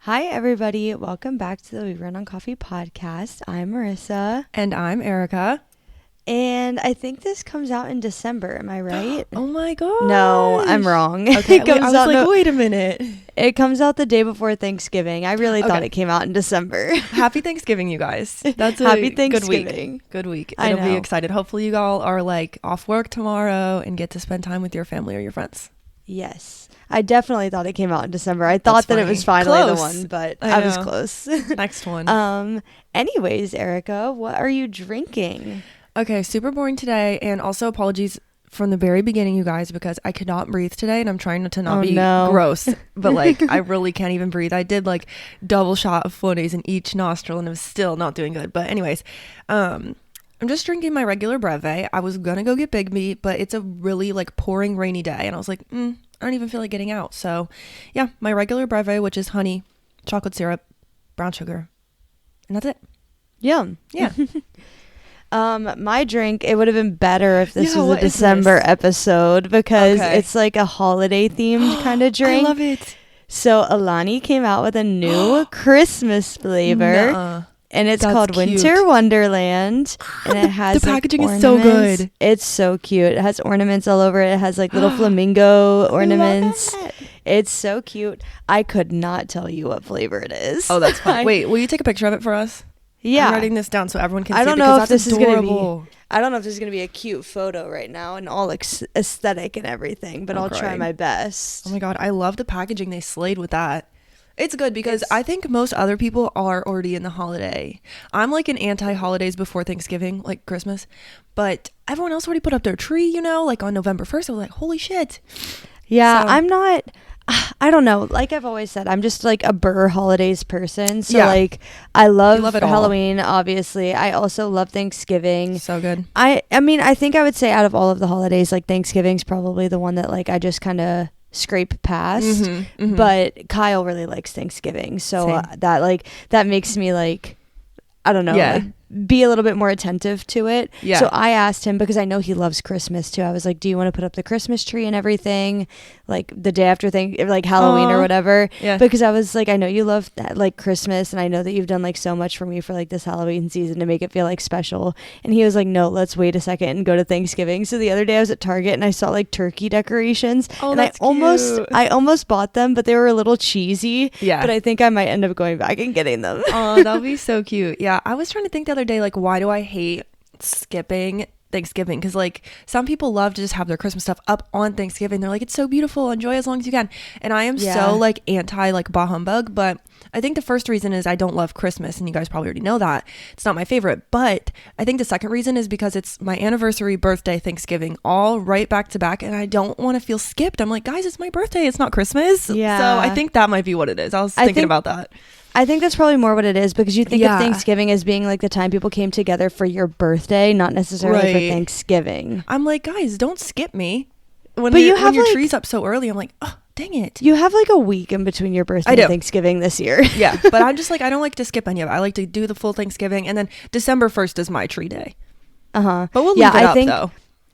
Hi, everybody. Welcome back to the We Run on Coffee podcast. I'm Marissa. And I'm Arika. And I think this comes out in December. Am I right? Oh my god. No, I'm wrong. Okay, wait a minute. It comes out the day before Thanksgiving. I really thought it came out in December. Happy Thanksgiving, you guys. That's a Happy Thanksgiving. Good week. I It'll be know. excited. Hopefully you all are like off work tomorrow and get to spend time with your family or your friends. Yes. I definitely thought it came out in December. I thought that it was finally the one, but I was close. Next one. Anyways, Arika, what are you drinking? Okay, super boring today, and also apologies from the very beginning, you guys, because I could not breathe today, and I'm trying not to be gross, but like I really can't even breathe. I did like double shot of Flonase in each nostril, and it was still not doing good. But anyways, I'm just drinking my regular breve. I was gonna go get Big Meat, but it's a really like pouring rainy day, and I was like, I don't even feel like getting out. So yeah, my regular breve, which is honey, chocolate syrup, brown sugar, and that's it. Yum. Yeah. My drink, it would have been better if this was a what is December this? episode because it's like a holiday themed kind of drink. I love it. So Alani came out with a new Christmas flavor. Nuh-uh. And it's That's called cute. Winter Wonderland. And it has The packaging like, is so ornaments. good. It's so cute. It has ornaments all over it. It has like little flamingo ornaments. I love it. It's so cute. I could not tell you what flavor it is. Oh, that's fine. Wait, will you take a picture of it for us? Yeah. I'm writing this down so everyone can see I it don't because know if that's this is going to adorable. be I don't know if this is going to be a cute photo right now and all aesthetic and everything, but I'll try my best. Oh my god, I love the packaging. They slayed with that. It's good because I think most other people are already in the holiday. I'm like an anti-holidays before Thanksgiving, like Christmas, but everyone else already put up their tree, you know, like on November 1st. I was like, holy shit. Yeah, So- I'm not I don't know. Like I've always said, I'm just like a Burr holidays person. So like I love it all. Halloween, obviously. I also love Thanksgiving. So good. I mean, I think I would say out of all of the holidays, like Thanksgiving's probably the one that like I just kind of scrape past. But Kyle really likes Thanksgiving. So that makes me like, I don't know, like, be a little bit more attentive to it. Yeah. So I asked him because I know he loves Christmas too. I was like, do you want to put up the Christmas tree and everything like the day after like Halloween or whatever? Yeah. Because I was like, I know you love that, like Christmas, and I know that you've done like so much for me for like this Halloween season to make it feel like special. And he was like, no, let's wait a second and go to Thanksgiving. So the other day I was at Target and I saw like turkey decorations. Oh, and that's I almost bought them, but they were a little cheesy. Yeah. But I think I might end up going back and getting them. Oh, that'll be so cute. Yeah, I was trying to think the other day, like, why do I hate skipping Thanksgiving? Because like some people love to just have their Christmas stuff up on Thanksgiving. They're like, it's so beautiful, enjoy as long as you can. And I am so like anti like bah humbug, but I think the first reason is I don't love Christmas, and you guys probably already know that. It's not my favorite. But I think the second reason is because it's my anniversary, birthday, Thanksgiving, all right back to back, and I don't want to feel skipped. I'm like, guys, it's my birthday, it's not Christmas. Yeah. So I think that might be what it is. I was thinking about that. I think that's probably more what it is, because you think of Thanksgiving as being like the time people came together for your birthday, not necessarily for Thanksgiving. I'm like, guys, don't skip me. When But your like, tree's up so early, I'm like, oh, dang it. You have like a week in between your birthday and Thanksgiving this year. Yeah, but I'm just like, I don't like to skip any of it. I like to do the full Thanksgiving, and then December 1st is my tree day. But we'll leave it up, though.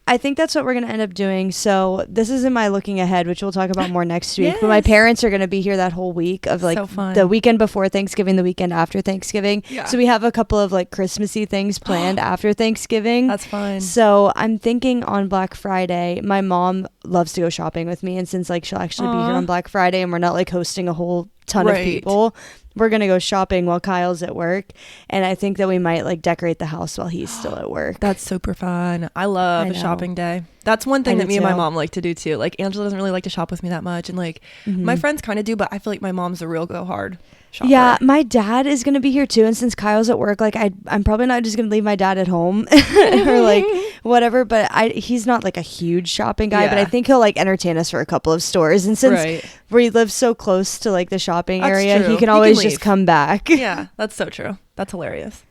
I think that's what we're going to end up doing. So this is in my looking ahead, which we'll talk about more next week. Yes. But my parents are going to be here that whole week of like the weekend before Thanksgiving, the weekend after Thanksgiving. Yeah. So we have a couple of like Christmassy things planned after Thanksgiving. That's fun. So I'm thinking on Black Friday, my mom loves to go shopping with me. And since like she'll actually be here on Black Friday and we're not like hosting a whole ton of people, we're going to go shopping while Kyle's at work. And I think that we might like decorate the house while he's still at work. That's super fun. I love a shopping day. That's one thing that me and my mom like to do too. Like Angela doesn't really like to shop with me that much. And like my friends kind of do, but I feel like my mom's a real go hard shopper. Yeah, my dad is going to be here too. And since Kyle's at work, like I'm probably not just going to leave my dad at home or like whatever. But he's not like a huge shopping guy, but I think he'll like entertain us for a couple of stores. And since we live so close to like the shopping area, he can always just come back. Yeah, that's so true. That's hilarious.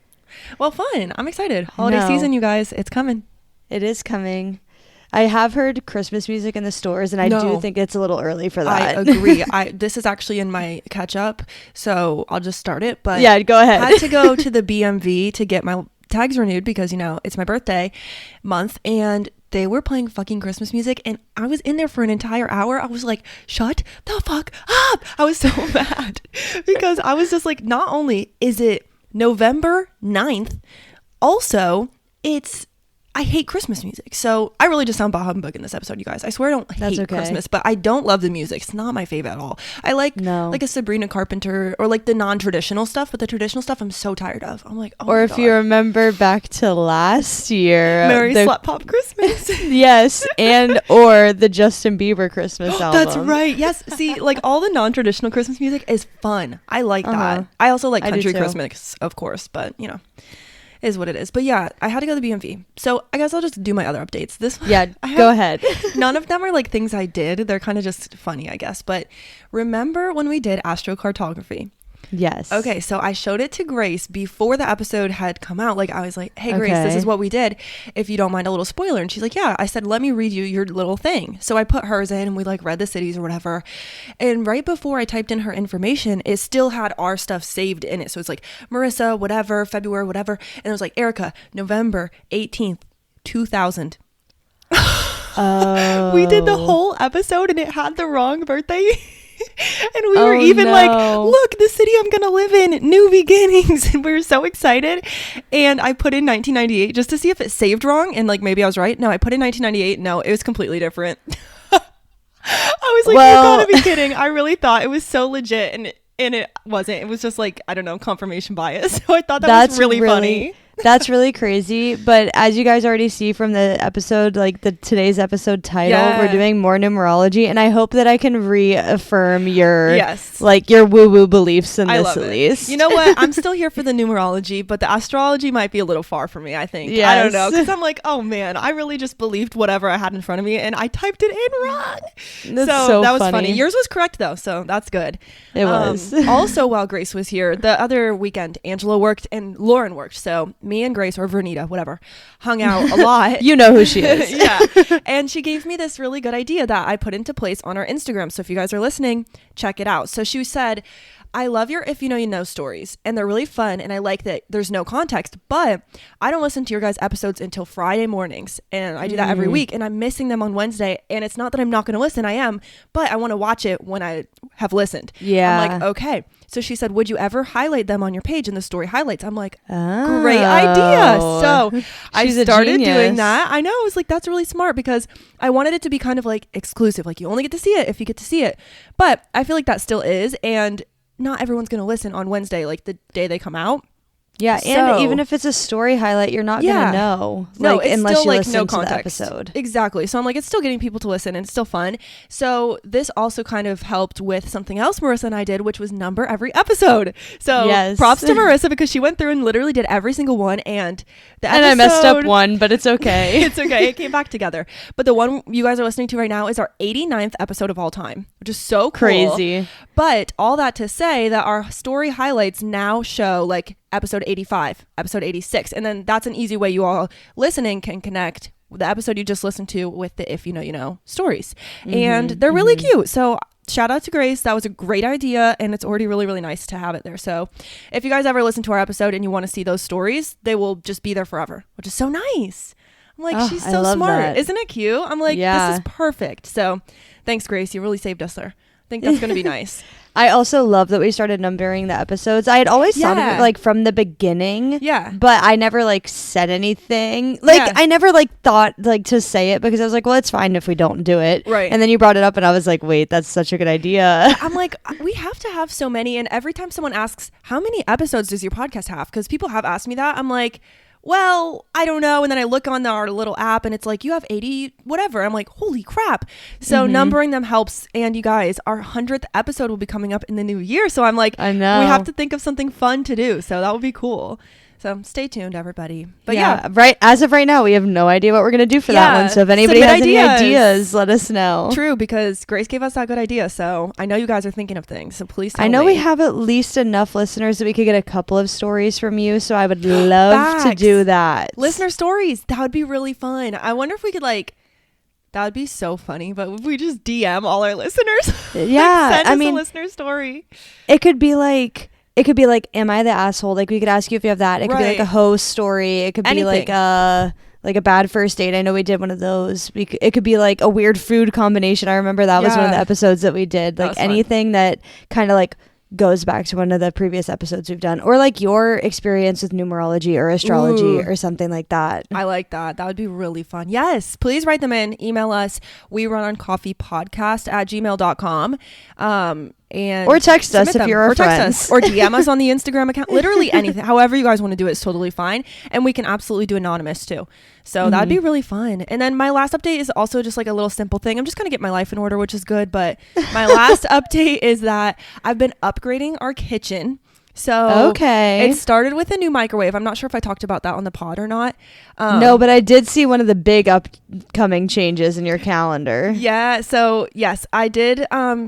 Well, fun. I'm excited. Holiday season, you guys. It's coming. It is coming. I have heard Christmas music in the stores, and I do think it's a little early for that. I agree. This is actually in my catch up, so I'll just start it. But yeah, go ahead. I had to go to the BMV to get my tags renewed because, you know, it's my birthday month, and they were playing fucking Christmas music, and I was in there for an entire hour. I was like, shut the fuck up. I was so mad because I was just like, not only is it November 9th, also I hate Christmas music. So I really just sound bah humbug in this episode, you guys. I swear I don't hate Christmas, but I don't love the music. It's not my favorite at all. I like a Sabrina Carpenter or like the non-traditional stuff, but the traditional stuff I'm so tired of. I'm like, oh or my if God. you remember back to last year, Merry Slut Pop Christmas. Yes, and or the Justin Bieber Christmas album. That's right. Yes. See, like all the non-traditional Christmas music is fun. I like that. I also like country Christmas, of course, but you know. Is what it is. But yeah, I had to go to the BMV. So I guess I'll just do my other updates. Go ahead. None of them are like things I did. They're kind of just funny, I guess. But remember when we did astrocartography? Yes. Okay, so I showed it to Grace before the episode had come out. Like I was like, hey Grace, this is what we did. If you don't mind a little spoiler. And she's like, yeah. I said, let me read you your little thing. So I put hers in and we like read the cities or whatever. And right before I typed in her information, it still had our stuff saved in it. So it's like Marissa, whatever, February, whatever. And it was like Arika, November 18th, 2000. We did the whole episode and it had the wrong birthday. And we were even like, look, the city I'm gonna live in, new beginnings. And we were so excited. And I put in 1998 just to see if it saved wrong, and like maybe I was right. No, I put in 1998. No, it was completely different. I was like, you gotta be kidding. I really thought it was so legit, and it wasn't. It was just like, I don't know, confirmation bias. So I thought that was really funny. That's really crazy. But as you guys already see from the episode, like today's episode title, we're doing more numerology, and I hope that I can reaffirm your your woo-woo beliefs in this at least. You know what? I'm still here for the numerology, but the astrology might be a little far for me, I think. Yes. I don't know, because I'm like, oh man, I really just believed whatever I had in front of me, and I typed it in wrong. So that was funny. Yours was correct though, so that's good. It was. Also, while Grace was here, the other weekend, Angela worked and Lauren worked, so me and Grace, or Vernita, whatever, hung out a lot. You know who she is. Yeah. And she gave me this really good idea that I put into place on our Instagram. So if you guys are listening, check it out. So she said, I love your If You Know You Know stories, and they're really fun, and I like that there's no context, but I don't listen to your guys' episodes until Friday mornings, and I do that every week, and I'm missing them on Wednesday, and it's not that I'm not going to listen, I am, but I want to watch it when I have listened. Yeah. I'm like, okay. So she said, would you ever highlight them on your page in the story highlights? I'm like, great idea. So I started doing that. I know. I was like, that's really smart, because I wanted it to be kind of like exclusive. Like you only get to see it if you get to see it. But I feel like that still is. And not everyone's going to listen on Wednesday, like the day they come out. Yeah, and even if it's a story highlight, you're not going to know. No, it's unless still you like listen no to context. the episode. Exactly. So I'm like, it's still getting people to listen, and it's still fun. So this also kind of helped with something else Marissa and I did, which was number every episode. So props to Marissa, because she went through and literally did every single one, and I messed up one, but it's okay. It's okay. It came back together. But the one you guys are listening to right now is our 89th episode of all time, which is so cool. Crazy. But all that to say that our story highlights now show like episode 85, episode 86. And then that's an easy way you all listening can connect the episode you just listened to with the If You Know You Know stories. And they're really cute. So shout out to Grace. That was a great idea, and it's already really, really nice to have it there. So if you guys ever listen to our episode and you want to see those stories, they will just be there forever, which is so nice. I'm like, she's so smart. That. Isn't it cute? I'm like, this is perfect. So thanks, Grace. You really saved us there. I think that's going to be nice. I also love that we started numbering the episodes. I had always thought of it like from the beginning. Yeah. But I never like said anything. Like I never like thought like to say it, because I was like, well, it's fine if we don't do it. Right. And then you brought it up and I was like, wait, that's such a good idea. I'm like, we have to have so many. And every time someone asks, how many episodes does your podcast have? Because people have asked me that. I'm like, well, I don't know. And then I look on our little app and it's like, you have 80, whatever. I'm like, holy crap. So numbering them helps. And you guys, our 100th episode will be coming up in the new year. So I'm like, I know. We have to think of something fun to do. So that would be cool. So stay tuned, everybody. But right. As of right now, we have no idea what we're going to do for that one. So if anybody has any ideas, let us know. True, because Grace gave us that good idea. So I know you guys are thinking of things. So please tell I know me. we have at least enough listeners that we could get a couple of stories from you. So I would love to do that. Listener stories. That would be really fun. I wonder if we could that would be so funny, but if we just DM all our listeners. Yeah. Send us a listener story. It could be like, am I the asshole? Like we could ask you if you have that. It could be like a host story. It could be like like a bad first date. I know we did one of those. It could be like a weird food combination. I remember that was one of the episodes that we did. Like anything that kind of like goes back to one of the previous episodes we've done, or like your experience with numerology or astrology or something like that. I like that. That would be really fun. Yes, please write them in. Email us. We run on coffeepodcast@gmail.com. And or text us if you're our friends, or DM us on the Instagram account. Literally anything, however you guys want to do it is totally fine, and we can absolutely do anonymous too. So that'd be really fun. And then my last update is also just like a little simple thing. I'm just gonna get my life in order, which is good. But my last update is that I've been upgrading our kitchen. So it started with a new microwave. I'm not sure if I talked about that on the pod or not. No, but I did see one of the big upcoming changes in your calendar. Yeah. So yes, I did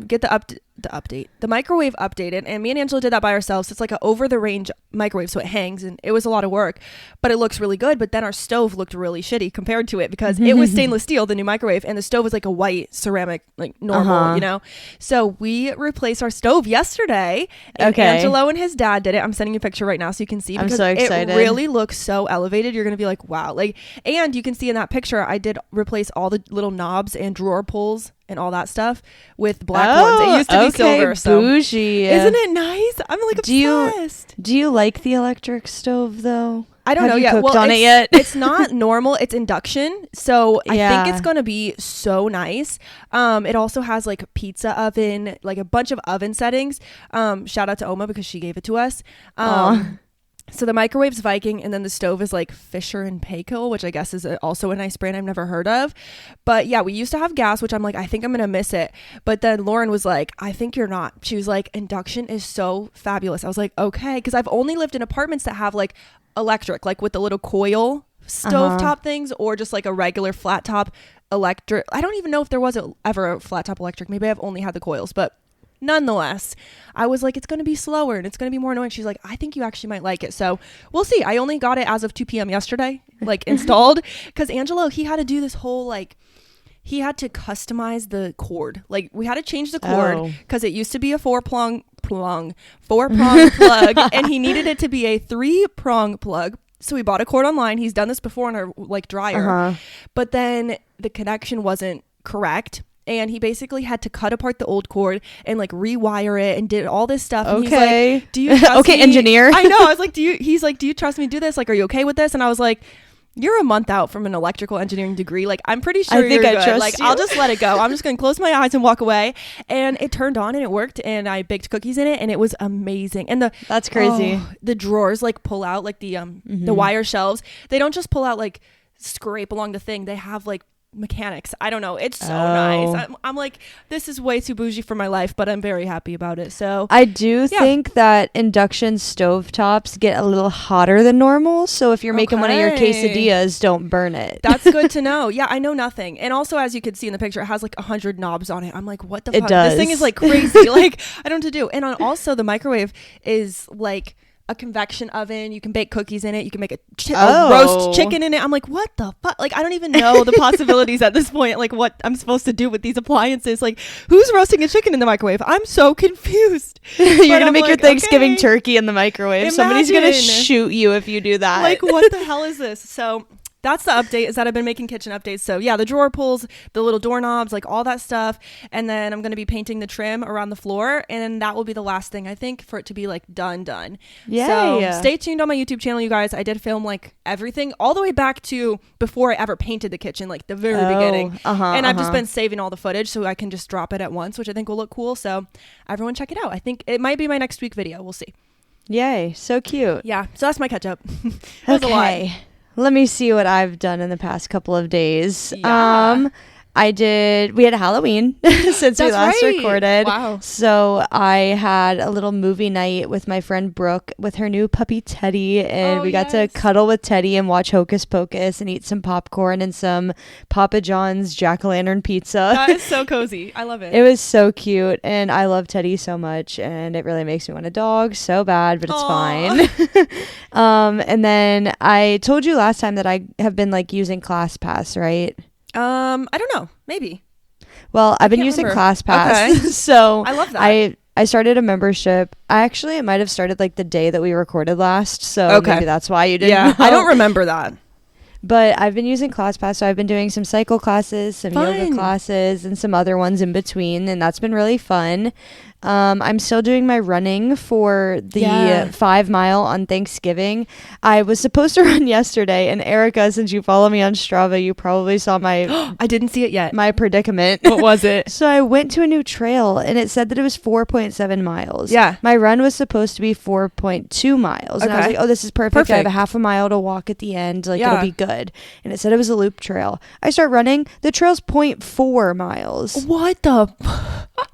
get the microwave updated, and me and Angela did that by ourselves. It's like an over the range microwave, so it hangs, and it was a lot of work, but it looks really good. But then our stove looked really shitty compared to it, because it was stainless steel, the new microwave, and the stove was like a white ceramic, like normal, you know. So we replaced our stove yesterday, and Angelo and his dad did it. I'm sending you a picture right now so you can see, because I'm so excited. It really looks so elevated. You're gonna be like, wow. Like, and you can see in that picture I did replace all the little knobs and drawer pulls and all that stuff with black ones. It used to be silver. So bougie. Isn't it nice? I'm like obsessed. Do you like the electric stove though? I don't know yet. Cooked on it yet? It's not normal. It's induction. So I think it's going to be so nice. It also has like a pizza oven, like a bunch of oven settings. Shout out to Oma because she gave it to us. So the microwave's Viking, and then the stove is like Fisher and Paykel, which I guess is also a nice brand I've never heard of. But yeah, we used to have gas, which I'm like, I think I'm gonna miss it. But then Lauren was like, I think you're not. She was like, induction is so fabulous. I was like, okay, because I've only lived in apartments that have like electric, like with the little coil stovetop things, or just like a regular flat top electric. I don't even know if there was ever a flat top electric. Maybe I've only had the coils, but nonetheless, I was like, it's going to be slower and it's going to be more annoying. She's like, I think you actually might like it. So we'll see. I only got it as of 2 p.m. yesterday, like installed, because Angelo, he had to do this whole like, he had to customize the cord. Like we had to change the cord because it used to be a four-prong plug, and he needed it to be a 3-prong plug. So we bought a cord online. He's done this before on our like dryer, but then the connection wasn't correct. And he basically had to cut apart the old cord and like rewire it and did all this stuff. And he's like, do you trust me? Engineer. I know. I was like, he's like, do you trust me to do this? Like, are you okay with this? And I was like, you're a month out from an electrical engineering degree. Like, I'm pretty sure you're good. Trust like, you. I'll just let it go. I'm just going to close my eyes and walk away. And it turned on and it worked. And I baked cookies in it and it was amazing. And that's crazy. The drawers like pull out like the wire shelves. They don't just pull out like scrape along the thing. They have like mechanics. I don't know. It's so nice. I'm like, this is way too bougie for my life, but I'm very happy about it. So I do think that induction stovetops get a little hotter than normal. So if you're making one of your quesadillas, don't burn it. That's good to know. Yeah, I know nothing. And also, as you can see in the picture, it has like 100 knobs on it. I'm like, what the fuck? This thing is like crazy. Like, I don't know what to do. And also, the microwave is like a convection oven. You can bake cookies in it. You can make a roast chicken in it. I'm like, what the fuck? Like, I don't even know the possibilities at this point, like what I'm supposed to do with these appliances. Like, who's roasting a chicken in the microwave? I'm so confused. You're gonna make your Thanksgiving turkey in the microwave. Imagine. Somebody's gonna shoot you if you do that. Like, what the hell is this? So that's the update, is that I've been making kitchen updates. So yeah, the drawer pulls, the little doorknobs, like all that stuff. And then I'm going to be painting the trim around the floor. And that will be the last thing, I think, for it to be like done. Yay. So stay tuned on my YouTube channel, you guys. I did film like everything all the way back to before I ever painted the kitchen, like the very beginning. And I've just been saving all the footage so I can just drop it at once, which I think will look cool. So everyone check it out. I think it might be my next week video. We'll see. Yay. So cute. Yeah. So that's my catch up. That was a lot. Let me see what I've done in the past couple of days. Yeah. We had a Halloween since we last recorded. Wow. So I had a little movie night with my friend Brooke with her new puppy Teddy, and we got to cuddle with Teddy and watch Hocus Pocus and eat some popcorn and some Papa John's jack-o'-lantern pizza. That is so cozy. I love it. It was so cute, and I love Teddy so much, and it really makes me want a dog so bad, but it's fine. And then I told you last time that I have been like using ClassPass, right? I don't know. Maybe. Well, I've been using ClassPass. Okay. So I love that. I started a membership. It might have started like the day that we recorded last. So maybe that's why you didn't know. I don't remember that. But I've been using ClassPass, so I've been doing some cycle classes, some yoga classes, and some other ones in between, and that's been really fun. I'm still doing my running for the 5 mile on Thanksgiving. I was supposed to run yesterday, and Arika, since you follow me on Strava, you probably saw my I didn't see it yet. My predicament. What was it? So I went to a new trail, and it said that it was 4.7 miles. Yeah. My run was supposed to be 4.2 miles. And I was like, oh, this is perfect. I have a half a mile to walk at the end. Like, it'll be good. And it said it was a loop trail. I start running. The trail's 0.4 miles. What the?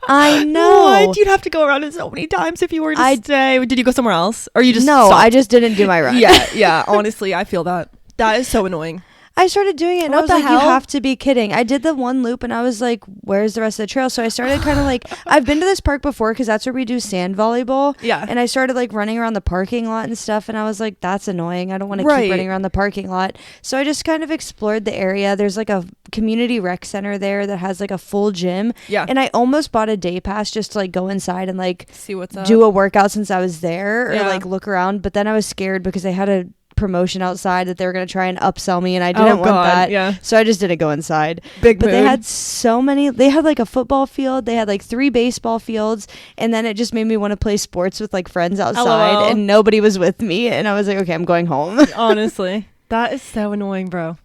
I know. What? You'd have to go around it so many times if you were to stay. Did you go somewhere else? Or you just stopped? I just didn't do my run. Yeah. Honestly, I feel that. That is so annoying. I started doing it and I was like, you have to be kidding. I did the one loop and I was like, where's the rest of the trail? So I started kind of like, I've been to this park before because that's where we do sand volleyball. Yeah. And I started like running around the parking lot and stuff. And I was like, that's annoying. I don't want to keep running around the parking lot. So I just kind of explored the area. There's like a community rec center there that has like a full gym. Yeah. And I almost bought a day pass just to like go inside and like see what's up, do a workout since I was there or like look around. But then I was scared because they had a promotion outside that they were going to try and upsell me and I didn't want that. Yeah. So I just didn't go inside. But they had so many. They had like a football field. They had like 3 baseball fields. And then it just made me want to play sports with like friends outside. LOL. And nobody was with me. And I was like, okay, I'm going home. Honestly. That is so annoying, bro.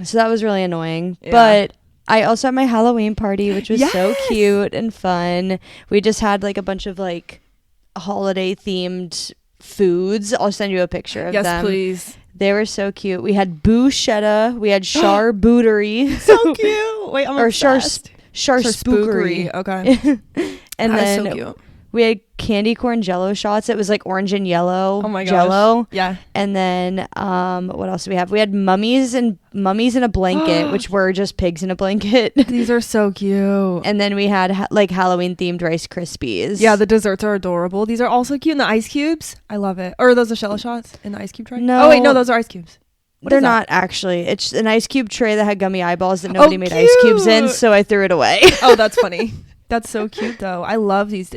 So that was really annoying. Yeah. But I also had my Halloween party, which was so cute and fun. We just had like a bunch of like holiday themed foods. I'll send you a picture of them. Yes, please. They were so cute. We had bouchetta. We had charcuterie. So cute. Wait, I'm obsessed. Charspookery. Okay. And then so cute. We had candy corn jello shots. It was like orange and yellow. Oh my gosh. Jello. Yeah. And then what else do we have? We had mummies in a blanket, which were just pigs in a blanket. These are so cute. And then we had like Halloween themed Rice Krispies. Yeah, the desserts are adorable. These are also cute. And the ice cubes, I love it. Or are those the jello shots in the ice cube tray? No. Oh wait, no, those are ice cubes. They're not actually. It's an ice cube tray that had gummy eyeballs that nobody made ice cubes in, so I threw it away. Oh, that's funny. That's so cute though. I love these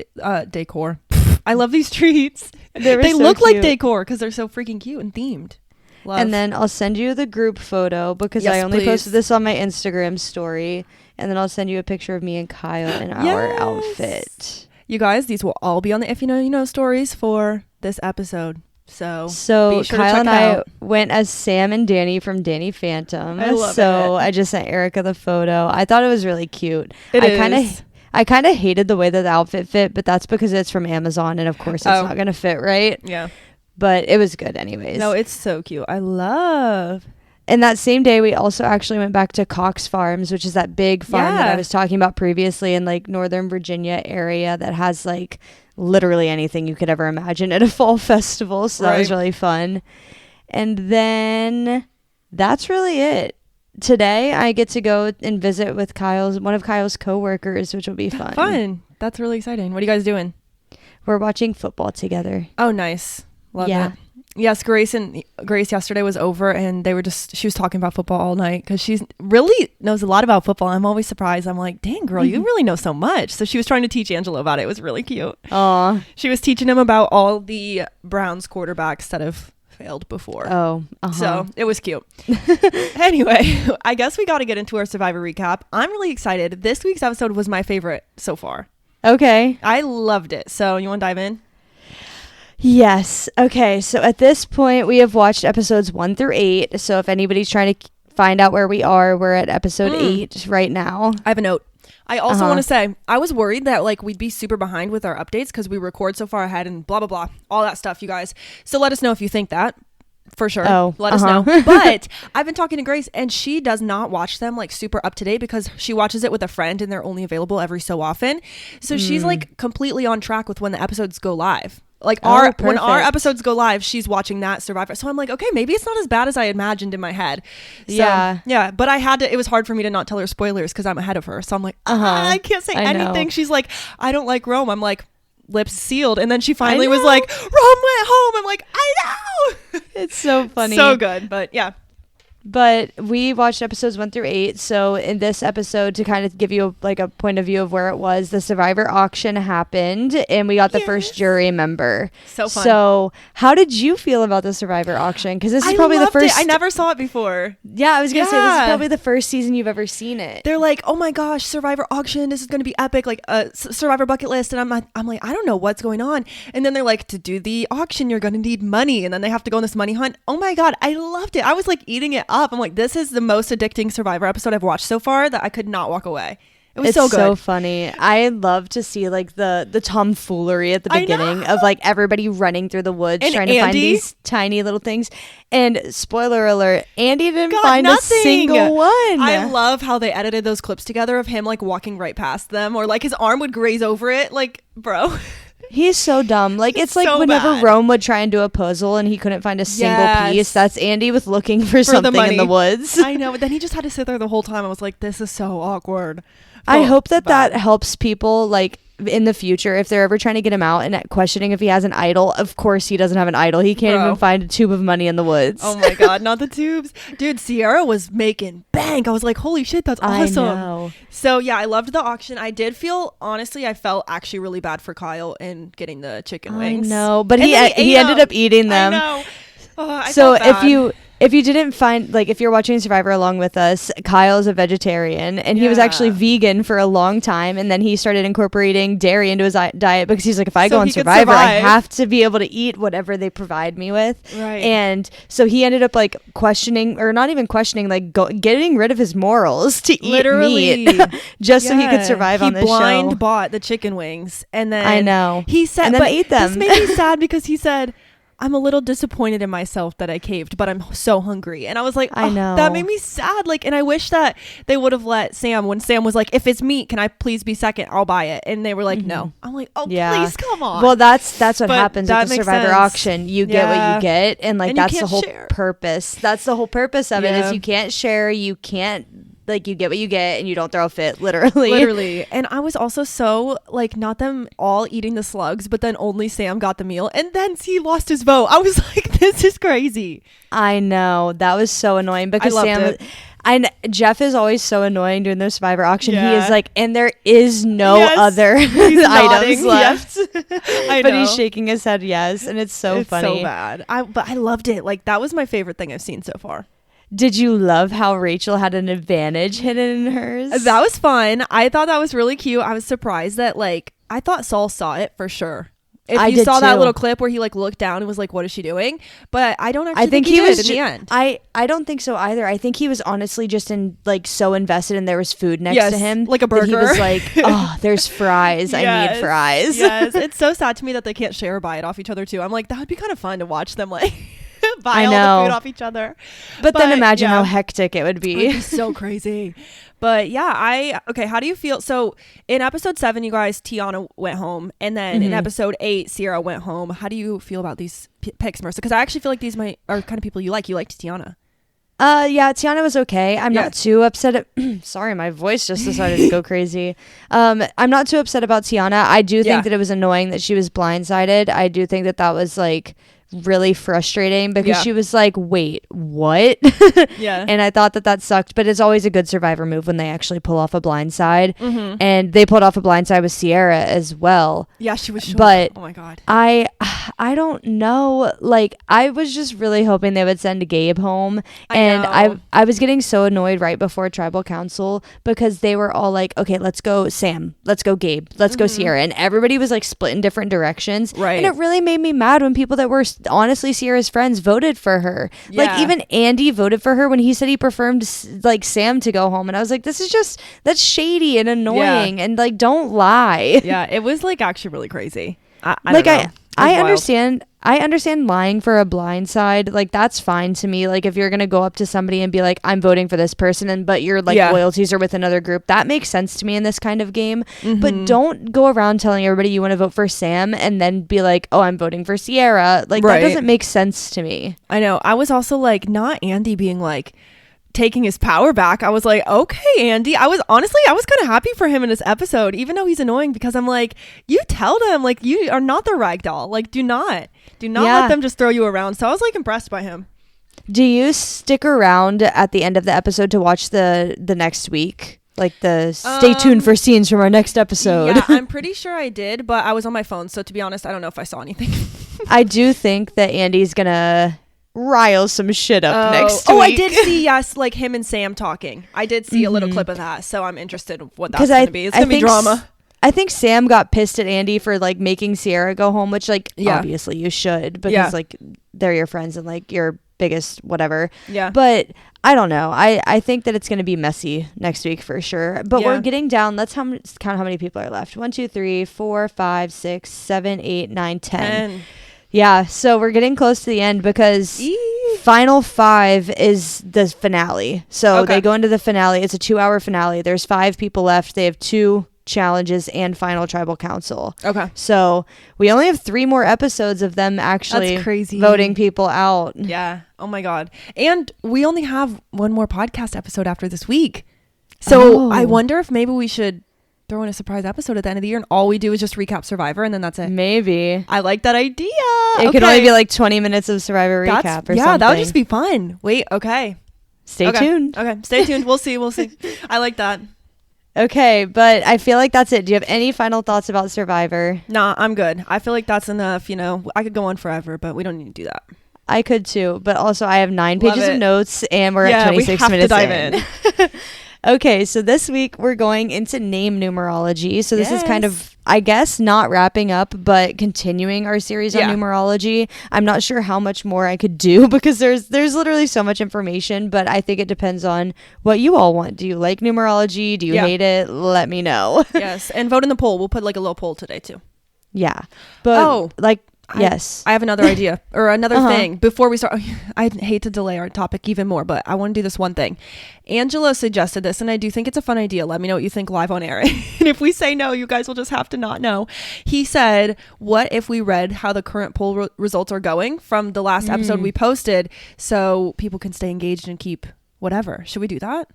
decor. I love these treats. They look cute. Like decor because they're so freaking cute and themed. Love. And then I'll send you the group photo because I only posted this on my Instagram story. And then I'll send you a picture of me and Kyle in our outfit. You guys, these will all be on the If You Know, You Know stories for this episode. So sure Kyle and I went as Sam and Danny from Danny Phantom. I love it. I just sent Arika the photo. I thought it was really cute. I kind of hated the way that the outfit fit, but that's because it's from Amazon and of course it's not going to fit right. Yeah. But it was good anyways. No, it's so cute. I love. And that same day, we also actually went back to Cox Farms, which is that big farm that I was talking about previously in like Northern Virginia area that has like literally anything you could ever imagine at a fall festival. So that was really fun. And then that's really it. Today, I get to go and visit with one of Kyle's coworkers, which will be fun. Fun. That's really exciting. What are you guys doing? We're watching football together. Oh, nice. Love it. Yes, Grace yesterday was over and she was talking about football all night because she really knows a lot about football. I'm always surprised. I'm like, dang girl, you really know so much. So she was trying to teach Angelo about it. It was really cute. Aw. She was teaching him about all the Browns quarterbacks that have failed before. Oh, so it was cute. Anyway, I guess we got to get into our Survivor recap. I'm really excited. This week's episode was my favorite so far. Okay. I loved it. So you want to dive in? Yes. Okay. So at this point, we have watched episodes 1 through 8. So if anybody's trying to find out where we are, we're at episode 8 right now. I have a note. I also want to say, I was worried that like we'd be super behind with our updates because we record so far ahead and blah, blah, blah, all that stuff, you guys. So let us know if you think that. For sure. Let us know. But I've been talking to Grace and she does not watch them like super up to date because she watches it with a friend and they're only available every so often. So she's like completely on track with when the episodes go live. Like when our episodes go live, she's watching that Survivor. So I'm like, okay, maybe it's not as bad as I imagined in my head. So, yeah. But it was hard for me to not tell her spoilers because I'm ahead of her. So I'm like, I can't say anything. She's like, I don't like Rome. I'm like, lips sealed. And then she finally was like, Rome went home. I'm like, I know. It's so funny. So good. But yeah. But we watched episodes 1 through 8. So in this episode, to kind of give you a point of view of where it was, the Survivor auction happened and we got the first jury member. So fun. So how did you feel about the Survivor auction? Because this is probably the first. I never saw it before. Yeah, I was going to say this is probably the first season you've ever seen it. They're like, oh my gosh, Survivor auction. This is going to be epic. Like a Survivor bucket list. And I'm like, I don't know what's going on. And then they're like, to do the auction, you're going to need money. And then they have to go on this money hunt. Oh my God, I loved it. I was like eating it up. I'm like, this is the most addicting Survivor episode I've watched so far that I could not walk away. It's so good. So funny. I love to see like the tomfoolery at the beginning of like everybody running through the woods and trying to find these tiny little things. And spoiler alert, Andy didn't find a single one. I love how they edited those clips together of him like walking right past them, or like his arm would graze over it. Like, bro. He's so dumb. Like, it's like so whenever Rome would try and do a puzzle and he couldn't find a single piece, that's Andy with looking for something in the woods. I know, but then he just had to sit there the whole time. I was like, this is so awkward. I hope that helps people, like, in the future, if they're ever trying to get him out and questioning if he has an idol. Of course he doesn't have an idol. He can't even find a tube of money in the woods. Oh my God, not the tubes. Dude, Sierra was making bank. I was like, holy shit, that's awesome. I know. So yeah, I loved the auction. I did feel, honestly, I felt actually really bad for Kyle in getting the chicken wings. I know, but he ended up eating them. I know. So if you didn't find, like, if you're watching Survivor along with us, Kyle is a vegetarian and he was actually vegan for a long time, and then he started incorporating dairy into his diet because he's like, if I go on Survivor, I have to be able to eat whatever they provide me with. Right. And so he ended up like questioning, or not even questioning, like getting rid of his morals to eat meat just so he could survive on this show. He blind bought the chicken wings, and then I know he said, and then ate them. This made me sad because he said, I'm a little disappointed in myself that I caved, but I'm so hungry. And I was like, I know. That made me sad. Like, and I wish that they would have let Sam, when Sam was like, if it's meat, can I please be second? I'll buy it. And they were like, no. I'm like, please, come on. Well, that's what happens with the Survivor auction. You get what you get. And like, that's the whole purpose. That's the whole purpose of it, is you can't share. You can't, like, you get what you get and you don't throw a fit, literally. And I was also so like, not them all eating the slugs, but then only Sam got the meal, and then he lost his vote. I was like, this is crazy. I know, that was so annoying because Sam Jeff is always so annoying during the Survivor auction. He is like, and there is no other items left. I know. But he's shaking his head yes, and it's funny. It's so bad. But I loved it. Like, that was my favorite thing I've seen so far. Did you love how Rachel had an advantage hidden in hers? That was fun. I thought that was really cute. I was surprised that, like, I thought Saul saw it for sure. If you saw that little clip where he like looked down and was like, what is she doing? But I don't actually think he was in the end. I don't think so either. I think he was honestly just so invested, and there was food next to him. Like a burger. He was like, oh, there's fries. I need fries. Yes. It's so sad to me that they can't share or buy it off each other too. I'm like, that would be kind of fun to watch them like buy all the food off each other. But then imagine how hectic it would be. It would be so crazy. But yeah, okay, how do you feel? So in episode 7, you guys, Tiana went home. And then in episode 8, Sierra went home. How do you feel about these picks, Marissa? Because I actually feel like these are kind of people you like. You liked Tiana. Yeah, Tiana was okay. I'm not too upset. Sorry, my voice just decided to go crazy. I'm not too upset about Tiana. I do think that it was annoying that she was blindsided. I do think that was like really frustrating because she was like, wait, what? And I thought that sucked, but it's always a good Survivor move when they actually pull off a blindside. And they pulled off a blindside with Sierra as well. Yeah, she was but oh my God, I don't know, like, I was just really hoping they would send Gabe home. I was getting so annoyed right before Tribal Council because they were all like, okay, let's go Sam, let's go Gabe, let's go Sierra, and everybody was like split in different directions, and it really made me mad when people that were honestly Sierra's friends voted for her. Like, even Andy voted for her when he said he preferred like Sam to go home, and I was like, that's shady and annoying, and like, don't lie. It was like actually really crazy. I understand lying for a blind side. Like, that's fine to me. Like, if you're gonna go up to somebody and be like, I'm voting for this person, but your like loyalties are with another group, that makes sense to me in this kind of game. But don't go around telling everybody you want to vote for Sam and then be like, oh, I'm voting for Sierra. Like, that doesn't make sense to me. I know. I was also like, not Andy being like taking his power back. I was like, okay, Andy. I was kind of happy for him in this episode, even though he's annoying, because I'm like, you tell them, like, you are not the rag doll. Like, do not let them just throw you around. So I was like impressed by him. Do you stick around at the end of the episode to watch the next week? Like the stay tuned for scenes from our next episode. Yeah, I'm pretty sure I did, but I was on my phone. So to be honest, I don't know if I saw anything. I do think that Andy's going to rile some shit up next week. I did see, yes, like him and Sam talking. I did see a little clip of that. So I'm interested in what that's going to be. It's going to be drama. I think Sam got pissed at Andy for like making Sierra go home, which like obviously you should because like they're your friends and like your biggest whatever. Yeah. But I don't know. I think that it's going to be messy next week for sure. But we're getting down. Let's count how many people are left. 1, 2, 3, 4, 5, 6, 7, 8, 9, 10. Yeah. So we're getting close to the end because final 5 is the finale. So they go into the finale. It's a 2-hour finale. There's 5 people left. They have 2 challenges and final tribal council. Okay. So we only have 3 more episodes of them actually voting people out. Yeah. Oh my God. And we only have 1 more podcast episode after this week. So I wonder if maybe we should throw in a surprise episode at the end of the year and all we do is just recap Survivor and then that's it. Maybe. I like that idea. It could only be like 20 minutes of Survivor recap or something. Yeah, that would just be fun. Wait, okay. Stay tuned. Okay, stay tuned. We'll see. I like that. Okay, but I feel like that's it. Do you have any final thoughts about Survivor? Nah, I'm good. I feel like that's enough. You know, I could go on forever, but we don't need to do that. I could too, but also I have 9 pages of notes and we're at 26 minutes in. Okay, so this week we're going into name numerology. So this is kind of, I guess, not wrapping up, but continuing our series on numerology. I'm not sure how much more I could do because there's literally so much information, but I think it depends on what you all want. Do you like numerology? Do you hate it? Let me know. Yes, and vote in the poll. We'll put like a little poll today too. Yeah, but yes. I have another idea or another thing before we start. I hate to delay our topic even more, but I want to do this one thing. Angela suggested this and I do think it's a fun idea. Let me know what you think live on air. And if we say no, you guys will just have to not know. He said, what if we read how the current poll results are going from the last episode we posted so people can stay engaged and keep whatever? Should we do that?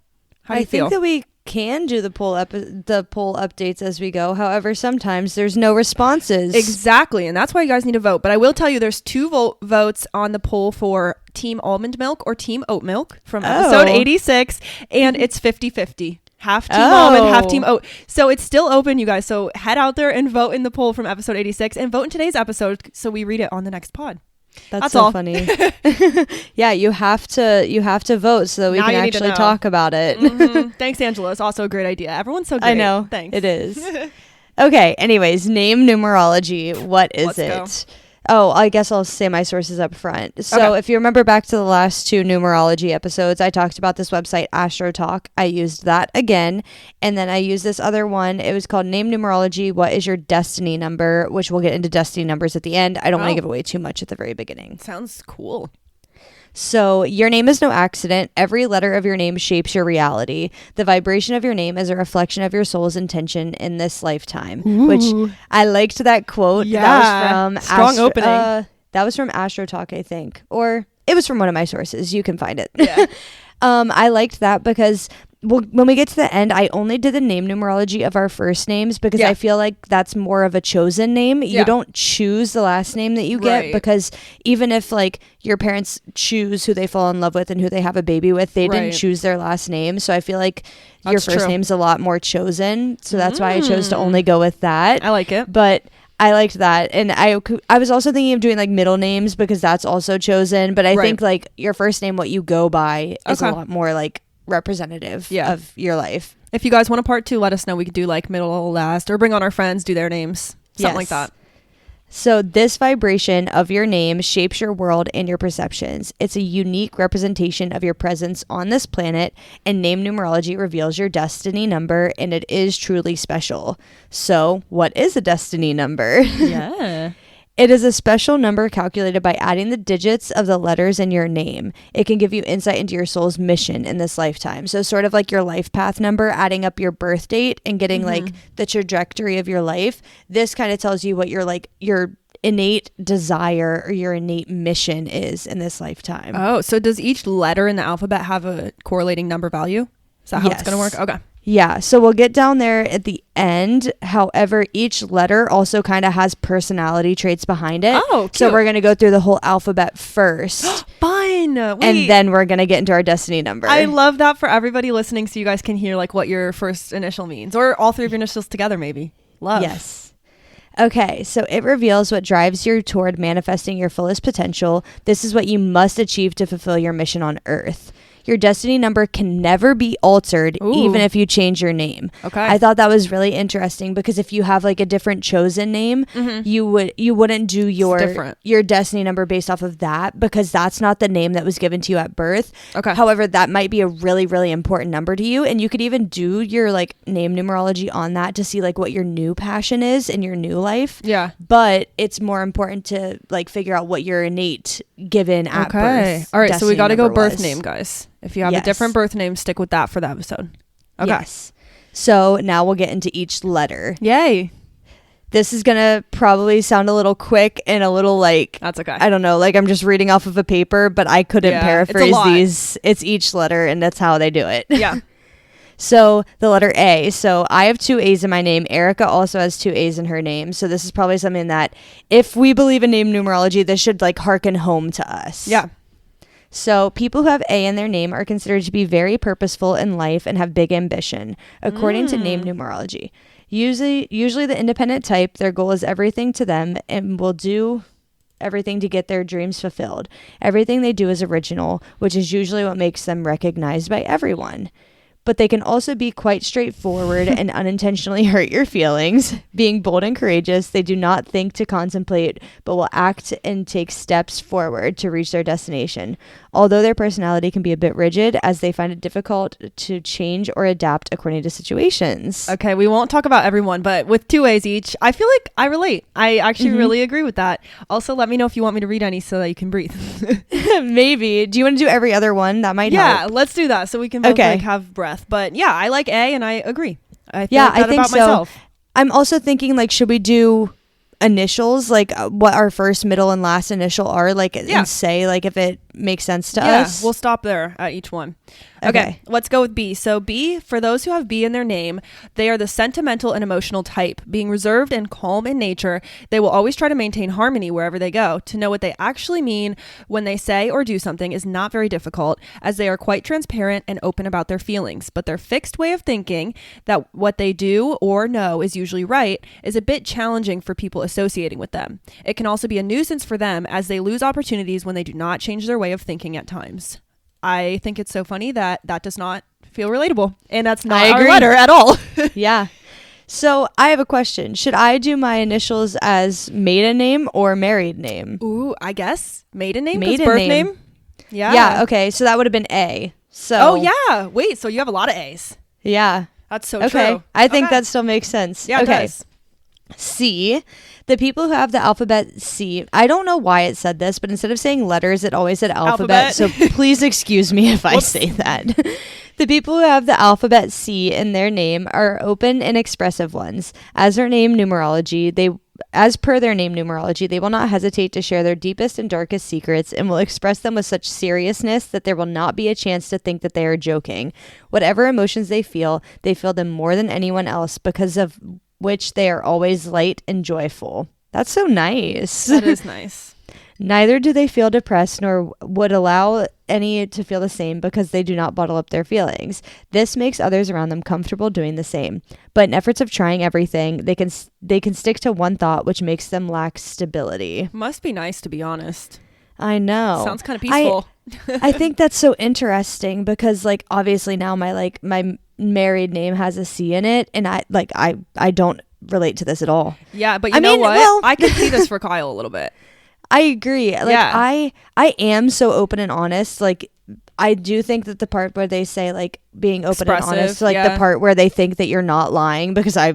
How do you feel? I think that we can do the poll updates as we go. However, sometimes there's no responses. Exactly. And that's why you guys need to vote. But I will tell you there's 2 votes on the poll for Team Almond Milk or Team Oat Milk from episode 86. And it's 50-50. Half Team Almond, half Team Oat. So it's still open, you guys. So head out there and vote in the poll from episode 86 and vote in today's episode so we read it on the next pod. That's so funny. Yeah, you have to vote so that we can actually talk about it. Thanks, Angela. It's also a great idea. Everyone's so great. I know. Thanks. It is. Okay. Anyways, name numerology. What is it? Go. Oh, I guess I'll say my sources up front. So if you remember back to the last 2 numerology episodes, I talked about this website, Astro Talk. I used that again. And then I used this other one. It was called Name Numerology. What is your destiny number? Which we'll get into destiny numbers at the end. I don't want to give away too much at the very beginning. Sounds cool. So your name is no accident. Every letter of your name shapes your reality. The vibration of your name is a reflection of your soul's intention in this lifetime. Ooh. Which I liked that quote. Yeah. That was from strong opening. That was from Astro Talk, I think. Or it was from one of my sources. You can find it. Yeah. I liked that because when we get to the end, I only did the name numerology of our first names because I feel like that's more of a chosen name. You don't choose the last name that you get because even if like your parents choose who they fall in love with and who they have a baby with, they didn't choose their last name. So I feel like your first name's a lot more chosen. So that's why I chose to only go with that. I like it. But I liked that. And I was also thinking of doing like middle names because that's also chosen. But I think like your first name, what you go by is a lot more like representative of your life. If you guys want a part 2, let us know. We could do like middle, last, or bring on our friends, do their names, something like that. So this vibration of your name shapes your world and your perceptions. It's a unique representation of your presence on this planet, and name numerology reveals your destiny number, and it is truly special. So what is a destiny number? Yeah. It is a special number calculated by adding the digits of the letters in your name. It can give you insight into your soul's mission in this lifetime. So sort of like your life path number, adding up your birth date and getting like the trajectory of your life. This kind of tells you what your innate desire or your innate mission is in this lifetime. Oh, so does each letter in the alphabet have a correlating number value? Is that how it's going to work? Okay. Yeah, so we'll get down there at the end. However, each letter also kind of has personality traits behind it. Oh, cute. So we're going to go through the whole alphabet first. Fun. Wait. And then we're going to get into our destiny number. I love that for everybody listening, so you guys can hear like what your first initial means, or all three of your initials together maybe. Love. Yes. Okay, so it reveals what drives you toward manifesting your fullest potential. This is what you must achieve to fulfill your mission on Earth. Your destiny number can never be altered, even if you change your name. Okay. I thought that was really interesting because if you have like a different chosen name, you wouldn't do your destiny number based off of that, because that's not the name that was given to you at birth. Okay. However, that might be a really, really important number to you, and you could even do your like name numerology on that to see like what your new passion is in your new life. Yeah. But it's more important to like figure out what your innate given at birth. All right, so we got to go birth was. name, guys. If you have a different birth name, stick with that for the episode. Okay. Yes. So now we'll get into each letter. Yay. This is going to probably sound a little quick and a little like... That's okay. I don't know, like I'm just reading off of a paper, but I couldn't paraphrase these. It's each letter, and that's how they do it. Yeah. So the letter A. So I have 2 A's in my name. Erica also has 2 A's in her name. So this is probably something that if we believe in name numerology, this should like harken home to us. Yeah. So people who have A in their name are considered to be very purposeful in life and have big ambition, according to name numerology. Usually the independent type, their goal is everything to them and will do everything to get their dreams fulfilled. Everything they do is original, which is usually what makes them recognized by everyone. But they can also be quite straightforward and unintentionally hurt your feelings. Being bold and courageous, they do not think to contemplate, but will act and take steps forward to reach their destination. Although their personality can be a bit rigid, as they find it difficult to change or adapt according to situations. Okay, we won't talk about everyone, but with 2 A's each, I feel like I relate. I actually really agree with that. Also, let me know if you want me to read any so that you can breathe. Maybe. Do you want to do every other one? That might help. Yeah, let's do that so we can both like have breath. But yeah, I like A and I agree. I think about so. Myself. I'm also thinking like, should we do initials, like what our first, middle, and last initial are, like, and say like if it makes sense to us? We'll stop there at each one. Okay, let's go with B. So B, for those who have B in their name, they are the sentimental and emotional type. Being reserved and calm in nature, they will always try to maintain harmony wherever they go. To know what they actually mean when they say or do something is not very difficult, as they are quite transparent and open about their feelings. But their fixed way of thinking that what they do or know is usually right is a bit challenging for people associating with them. It can also be a nuisance for them, as they lose opportunities when they do not change their way of thinking at times. I think it's so funny that does not feel relatable, and that's not our letter at all. Yeah. So I have a question. Should I do my initials as maiden name or married name? Ooh, I guess maiden name, birth name. Yeah. Yeah. Okay. So that would have been A. So. Oh yeah. Wait. So you have a lot of A's. Yeah. That's so true. I think that still makes sense. Yeah. Okay. It does. C. The people who have the alphabet C, I don't know why it said this, but instead of saying letters, it always said alphabet. So please excuse me if I say that. The people who have the alphabet C in their name are open and expressive ones. As per their name numerology, they will not hesitate to share their deepest and darkest secrets and will express them with such seriousness that there will not be a chance to think that they are joking. Whatever emotions they feel them more than anyone else, because of which they are always light and joyful. That's so nice. That is nice. Neither do they feel depressed, nor would allow any to feel the same, because they do not bottle up their feelings. This makes others around them comfortable doing the same. But in efforts of trying everything, they can stick to one thought, which makes them lack stability. Must be nice, to be honest. I know. Sounds kind of peaceful. I think that's so interesting because, like, obviously now my married name has a C in it, and I don't relate to this at all. Yeah, but you know what? Well, I could see this for Kyle a little bit. I agree. Like, I am so open and honest. Like, I do think that the part where they say like being open and honest, like the part where they think that you're not lying, because I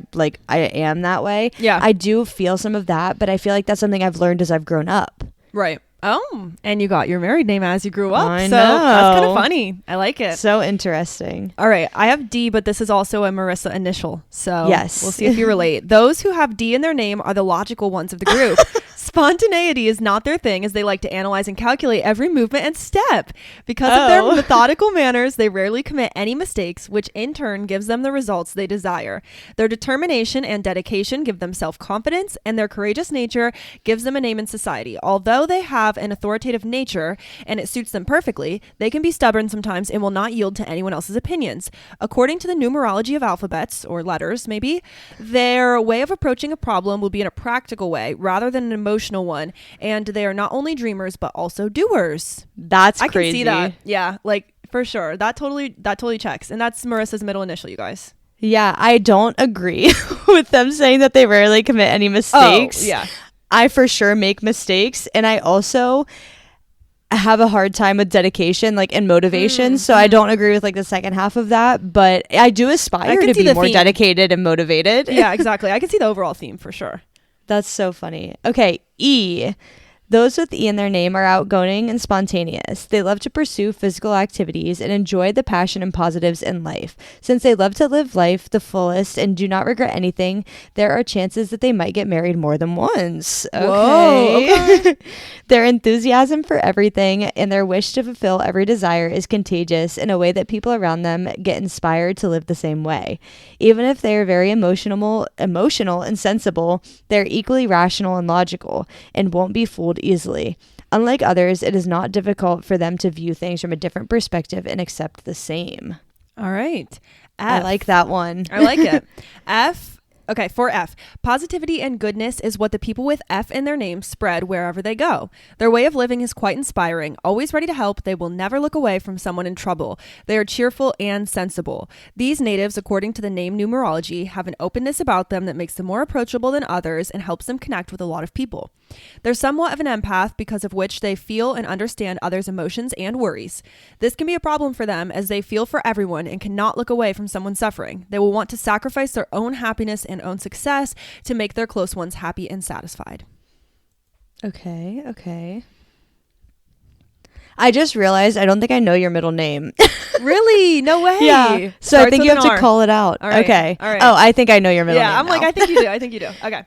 am that way. Yeah, I do feel some of that, but I feel like that's something I've learned as I've grown up. Right. Oh, and you got your married name as you grew up. I know. That's kind of funny. I like it. So interesting. All right. I have D, but this is also a Marissa initial. So yes, we'll see if you relate. Those who have D in their name are the logical ones of the group. Spontaneity is not their thing, as they like to analyze and calculate every movement and step. Because of their methodical manners, they rarely commit any mistakes, which in turn gives them the results they desire. Their determination and dedication give them self-confidence, and their courageous nature gives them a name in society. Although they have an authoritative nature and it suits them perfectly, they can be stubborn sometimes and will not yield to anyone else's opinions. According to the numerology of alphabets, or letters maybe, their way of approaching a problem will be in a practical way rather than an emotional one, and they are not only dreamers but also doers. That's crazy. I can see that. Yeah, like for sure. That totally checks. And that's Marissa's middle initial, you guys. Yeah, I don't agree with them saying that they rarely commit any mistakes. Oh, yeah. I for sure make mistakes, and I also have a hard time with dedication, like, and motivation. So I don't agree with like the second half of that, but I do aspire to be more dedicated and motivated. Yeah, exactly. I can see the overall theme for sure. That's so funny. Okay, E. Those with E in their name are outgoing and spontaneous. They love to pursue physical activities and enjoy the passion and positives in life. Since they love to live life the fullest and do not regret anything, there are chances that they might get married more than once. Okay. Whoa, okay. Their enthusiasm for everything and their wish to fulfill every desire is contagious in a way that people around them get inspired to live the same way. Even if they are very emotional and sensible, they're equally rational and logical and won't be fooled easily. Unlike others, it is not difficult for them to view things from a different perspective and accept the same. All right. F. I like that one. I like it. F. Okay, for F, positivity and goodness is what the people with F in their name spread wherever they go. Their way of living is quite inspiring. Always ready to help, they will never look away from someone in trouble. They are cheerful and sensible. These natives, according to the name numerology, have an openness about them that makes them more approachable than others and helps them connect with a lot of people. They're somewhat of an empath, because of which they feel and understand others' emotions and worries. This can be a problem for them, as they feel for everyone and cannot look away from someone suffering. They will want to sacrifice their own happiness and own success to make their close ones happy and satisfied. Okay. I just realized I don't think I know your middle name. Really? No way. Yeah. So I think you have to call it out. All right. Okay. All right. Oh, I think I know your middle name. Yeah, I'm now. like, I think you do. Okay.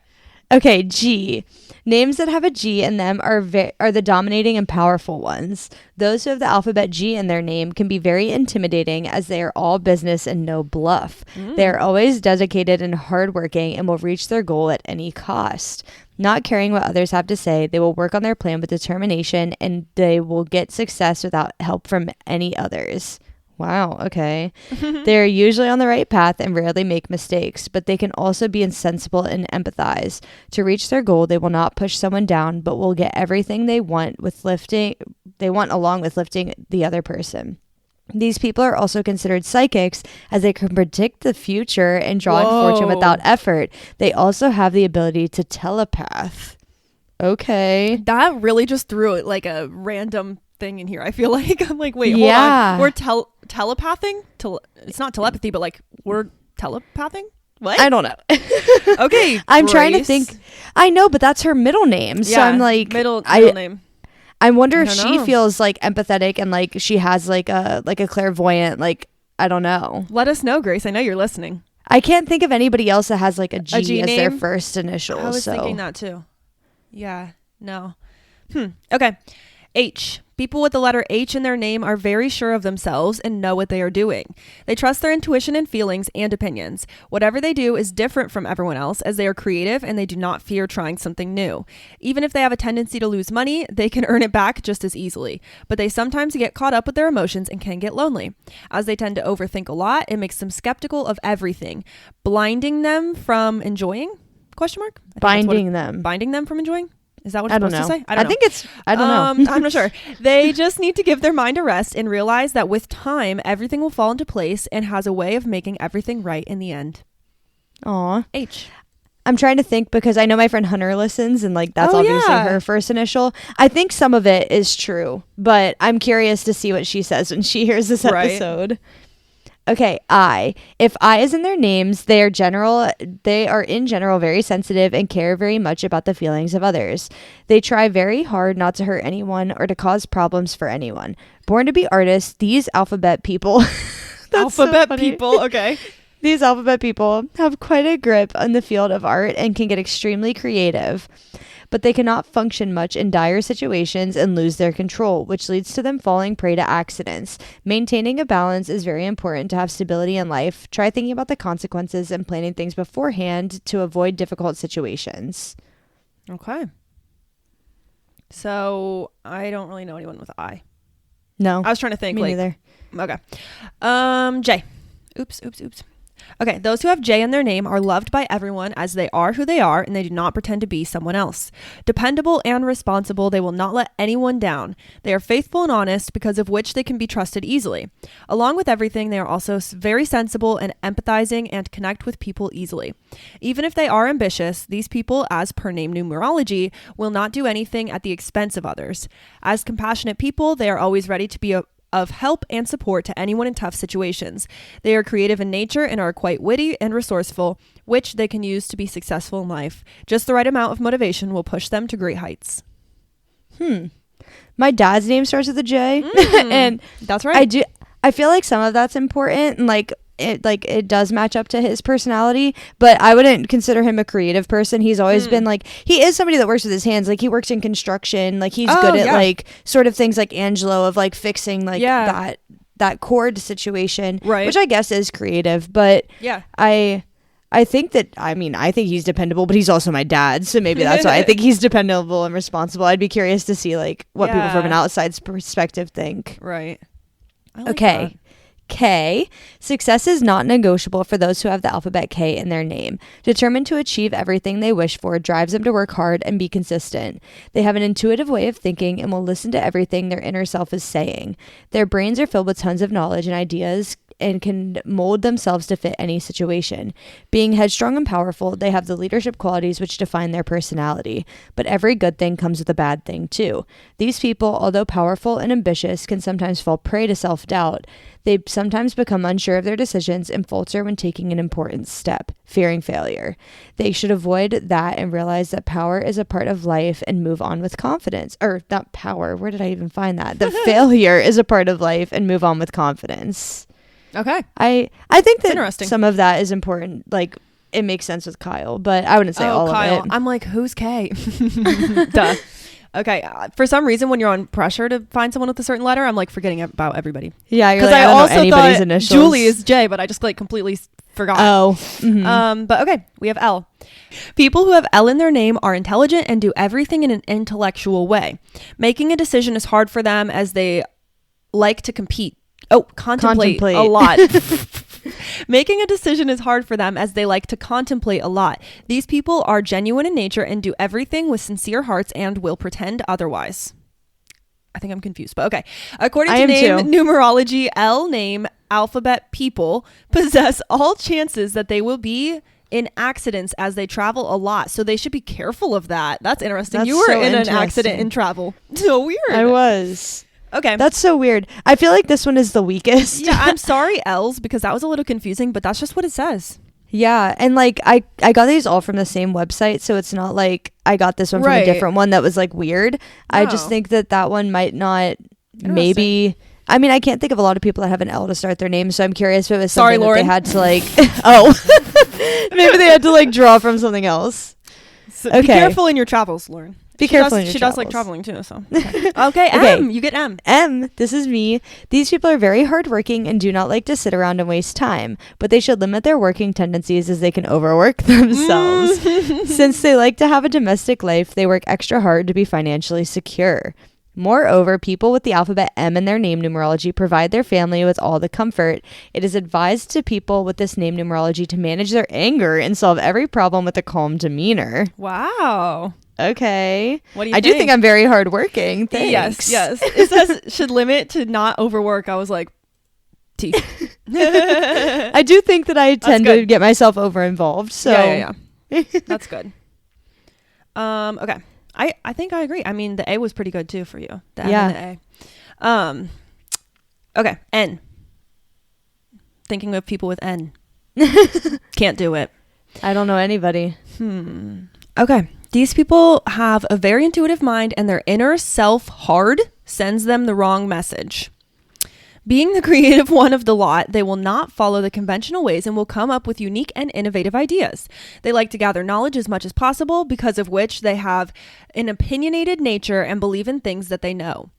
Okay, G. Names that have a G in them are the dominating and powerful ones. Those who have the alphabet G in their name can be very intimidating, as they are all business and no bluff. They are always dedicated and hardworking and will reach their goal at any cost. Not caring what others have to say, they will work on their plan with determination, and they will get success without help from any others. Wow, okay. They're usually on the right path and rarely make mistakes, but they can also be insensible and empathize. To reach their goal, they will not push someone down, but will get everything they want along with lifting the other person. These people are also considered psychics, as they can predict the future and draw in fortune without effort. They also have the ability to telepath. Okay. That really just threw it like a random thing in here. I feel like I'm like, wait, hold on. We're telepathing? It's not telepathy, but like we're telepathing? What? I don't know. Okay. I'm trying to think. I know, but that's her middle name. So I'm like, middle name. I wonder if she feels like empathetic and like she has like a clairvoyant, like, I don't know. Let us know, Grace. I know you're listening. I can't think of anybody else that has like a G as name? their first initial. I was thinking that too. Yeah. No. Okay. H. People with the letter H in their name are very sure of themselves and know what they are doing. They trust their intuition and feelings and opinions. Whatever they do is different from everyone else, as they are creative and they do not fear trying something new. Even if they have a tendency to lose money, they can earn it back just as easily. But they sometimes get caught up with their emotions and can get lonely. As they tend to overthink a lot, it makes them skeptical of everything, blinding them from enjoying? ? Binding them. Binding them from enjoying? Is that what it's supposed to say? I don't know. I'm not sure. They just need to give their mind a rest and realize that with time, everything will fall into place and has a way of making everything right in the end. Aw. H. I'm trying to think, because I know my friend Hunter listens, and like that's obviously her first initial. I think some of it is true, but I'm curious to see what she says when she hears this episode. Okay, I. If I is in their names, they are in general very sensitive and care very much about the feelings of others. They try very hard not to hurt anyone or to cause problems for anyone. Born to be artists, these alphabet people. Alphabet people, okay. These alphabet people have quite a grip on the field of art and can get extremely creative, but they cannot function much in dire situations and lose their control, which leads to them falling prey to accidents. Maintaining a balance is very important to have stability in life. Try thinking about the consequences and planning things beforehand to avoid difficult situations. Okay. So I don't really know anyone with I. No. I was trying to think. Me neither. Okay. J. Oops. Okay, those who have J in their name are loved by everyone as they are who they are, and they do not pretend to be someone else. Dependable and responsible, they will not let anyone down. They are faithful and honest, because of which they can be trusted easily. Along with everything, they are also very sensible and empathizing and connect with people easily. Even if they are ambitious, these people, as per name numerology, will not do anything at the expense of others. As compassionate people, they are always ready to be of help and support to anyone in tough situations. They are creative in nature and are quite witty and resourceful, which they can use to be successful in life. Just the right amount of motivation will push them to great heights. My dad's name starts with a J. And that's right. I feel like some of that's important, and it does match up to his personality, but I wouldn't consider him a creative person. He's always been he is somebody that works with his hands. Like, he works in construction. Like, he's good at sort of things like Angelo, of fixing that cord situation, right? Which I guess is creative, but I think he's dependable, but he's also my dad, so maybe that's why I think he's dependable and responsible. I'd be curious to see what people from an outside perspective think. Right. Okay. That. K. Success is not negotiable for those who have the alphabet K in their name. Determined to achieve everything they wish for drives them to work hard and be consistent. They have an intuitive way of thinking and will listen to everything their inner self is saying. Their brains are filled with tons of knowledge and ideas and can mold themselves to fit any situation. Being headstrong and powerful, they have the leadership qualities which define their personality. But every good thing comes with a bad thing too. These people, although powerful and ambitious, can sometimes fall prey to self-doubt. They sometimes become unsure of their decisions and falter when taking an important step, fearing failure. They should avoid that and realize that power is a part of life and move on with confidence. Or not power. Where did I even find that? The failure is a part of life and move on with confidence. Okay. I think that some of that is important. It makes sense with Kyle, but I wouldn't say all Kyle. of it. I'm like, who's K? Duh. Okay. For some reason, when you're on pressure to find someone with a certain letter, I'm forgetting about everybody. Yeah, because I also thought initials. Julie is J, but I just completely forgot. Oh. Mm-hmm. But okay, we have L. People who have L in their name are intelligent and do everything in an intellectual way. Making a decision is hard for them as they like to contemplate a lot. Making a decision is hard for them as they like to contemplate a lot. These people are genuine in nature and do everything with sincere hearts and will pretend otherwise. I think I'm confused, but okay. According to numerology, L name alphabet people possess all chances that they will be in accidents as they travel a lot. So they should be careful of that. That's interesting. You were in an accident in travel. So weird. I was. Okay. That's so weird. I feel like this one is the weakest. Yeah, I'm sorry, L's, because that was a little confusing, but that's just what it says. Yeah, and I got these all from the same website, so it's not like I got this one from a different one that was weird. No. I just think that one might not maybe... I mean, I can't think of a lot of people that have an L to start their name, so I'm curious if it was something that they had to maybe they had to draw from something else. So okay. Be careful in your travels, Lauren. Be careful in your travels. She does like traveling too, so. Okay, M. You get M. M. This is me. These people are very hardworking and do not like to sit around and waste time, but they should limit their working tendencies as they can overwork themselves. Since they like to have a domestic life, they work extra hard to be financially secure. Moreover, people with the alphabet M in their name numerology provide their family with all the comfort. It is advised to people with this name numerology to manage their anger and solve every problem with a calm demeanor. Wow. Okay. What do you think? I do think I'm very hardworking. Thanks. Yes. It says should limit to not overwork. I was like, T. I do think that I tend to get myself over involved. So yeah. That's good. Okay. I think I agree. I mean, the A was pretty good too for you. The M and the A. Okay. N. Thinking of people with N. Can't do it. I don't know anybody. Okay. These people have a very intuitive mind and their inner self hard sends them the wrong message. Being the creative one of the lot, they will not follow the conventional ways and will come up with unique and innovative ideas. They like to gather knowledge as much as possible, because of which they have an opinionated nature and believe in things that they know.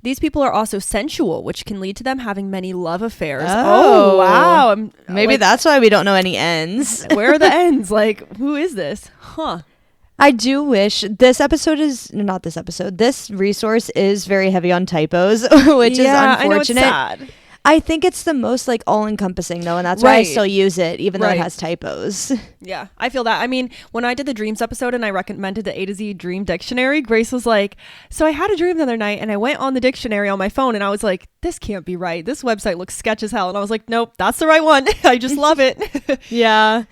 These people are also sensual, which can lead to them having many love affairs. Oh wow. Maybe that's why we don't know any N's. Where are the N's? Like, who is this? Huh. I do wish this resource is very heavy on typos, which is unfortunate. I know, it's sad. I think it's the most like all-encompassing though, and that's why I still use it, even though it has typos. Yeah, I feel that. I mean, when I did the dreams episode and I recommended the A to Z Dream Dictionary, Grace was like, so I had a dream the other night and I went on the dictionary on my phone and I was like, this can't be right. This website looks sketch as hell. And I was like, nope, that's the right one. I just love it. Yeah.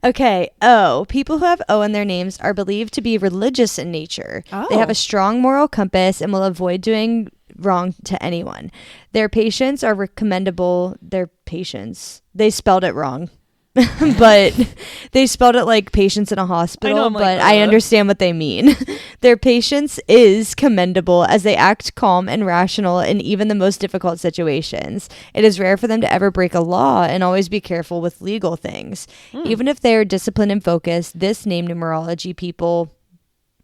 Okay. O. People who have O in their names are believed to be religious in nature. Oh. They have a strong moral compass and will avoid doing wrong to anyone. Their patients are recommendable. They spelled it wrong. But they spelled it like patients in a hospital, but I understand what they mean. Their patience is commendable as they act calm and rational in even the most difficult situations. It is rare for them to ever break a law and always be careful with legal things. Even if they are disciplined and focused, this name numerology people,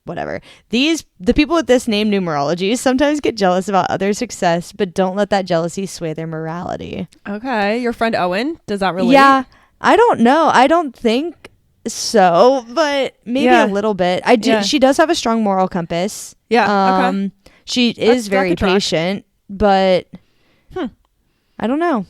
the people with this name numerology sometimes get jealous about others' success, but don't let that jealousy sway their morality. Okay. Your friend Owen, does that relate? Yeah. I don't know. I don't think so, but maybe a little bit. I do. Yeah. She does have a strong moral compass. Yeah. Okay. She is very patient, but I don't know.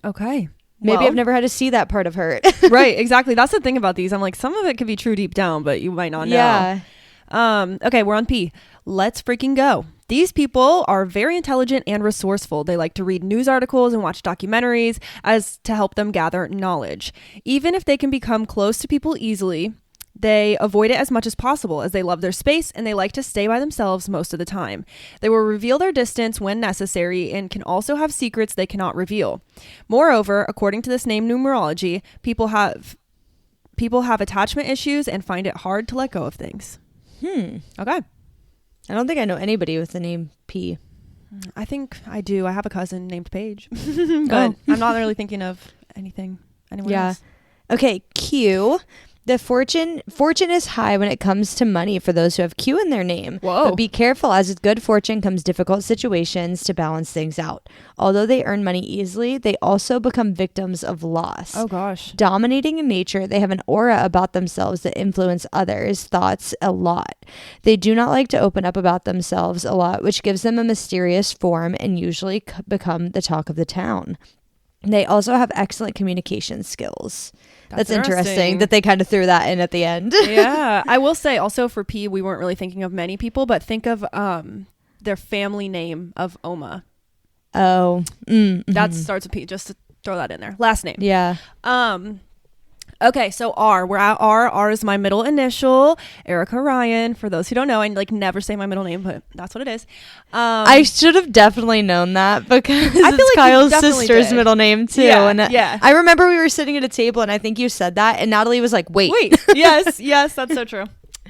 Okay. Maybe I've never had to see that part of her. Right. Exactly. That's the thing about these. I'm like, some of it could be true deep down, but you might not know. Yeah. Okay. We're on P. Let's freaking go. These people are very intelligent and resourceful. They like to read news articles and watch documentaries as to help them gather knowledge. Even if they can become close to people easily, they avoid it as much as possible as they love their space and they like to stay by themselves most of the time. They will reveal their distance when necessary and can also have secrets they cannot reveal. Moreover, according to this name numerology, people have attachment issues and find it hard to let go of things. Okay. I don't think I know anybody with the name P. I think I do. I have a cousin named Paige. But I'm not really thinking of anyone else. Okay, Q. The fortune is high when it comes to money for those who have Q in their name. Whoa. But be careful, as with good fortune comes difficult situations to balance things out. Although they earn money easily, they also become victims of loss. Oh gosh. Dominating in nature, they have an aura about themselves that influence others' thoughts a lot. They do not like to open up about themselves a lot, which gives them a mysterious form and usually become the talk of the town. They also have excellent communication skills. That's interesting that they kind of threw that in at the end. Yeah. I will say also for P, we weren't really thinking of many people, but think of their family name of Oma. Oh. That starts with P. Just to throw that in there. Last name. Yeah. Okay, so R. We're at R. R is my middle initial. Arika Ryan. For those who don't know, I never say my middle name, but that's what it is. I should have definitely known that because it's Kyle's sister's middle name too. Yeah, and I remember we were sitting at a table and I think you said that and Natalie was like, wait. Yes, that's so true.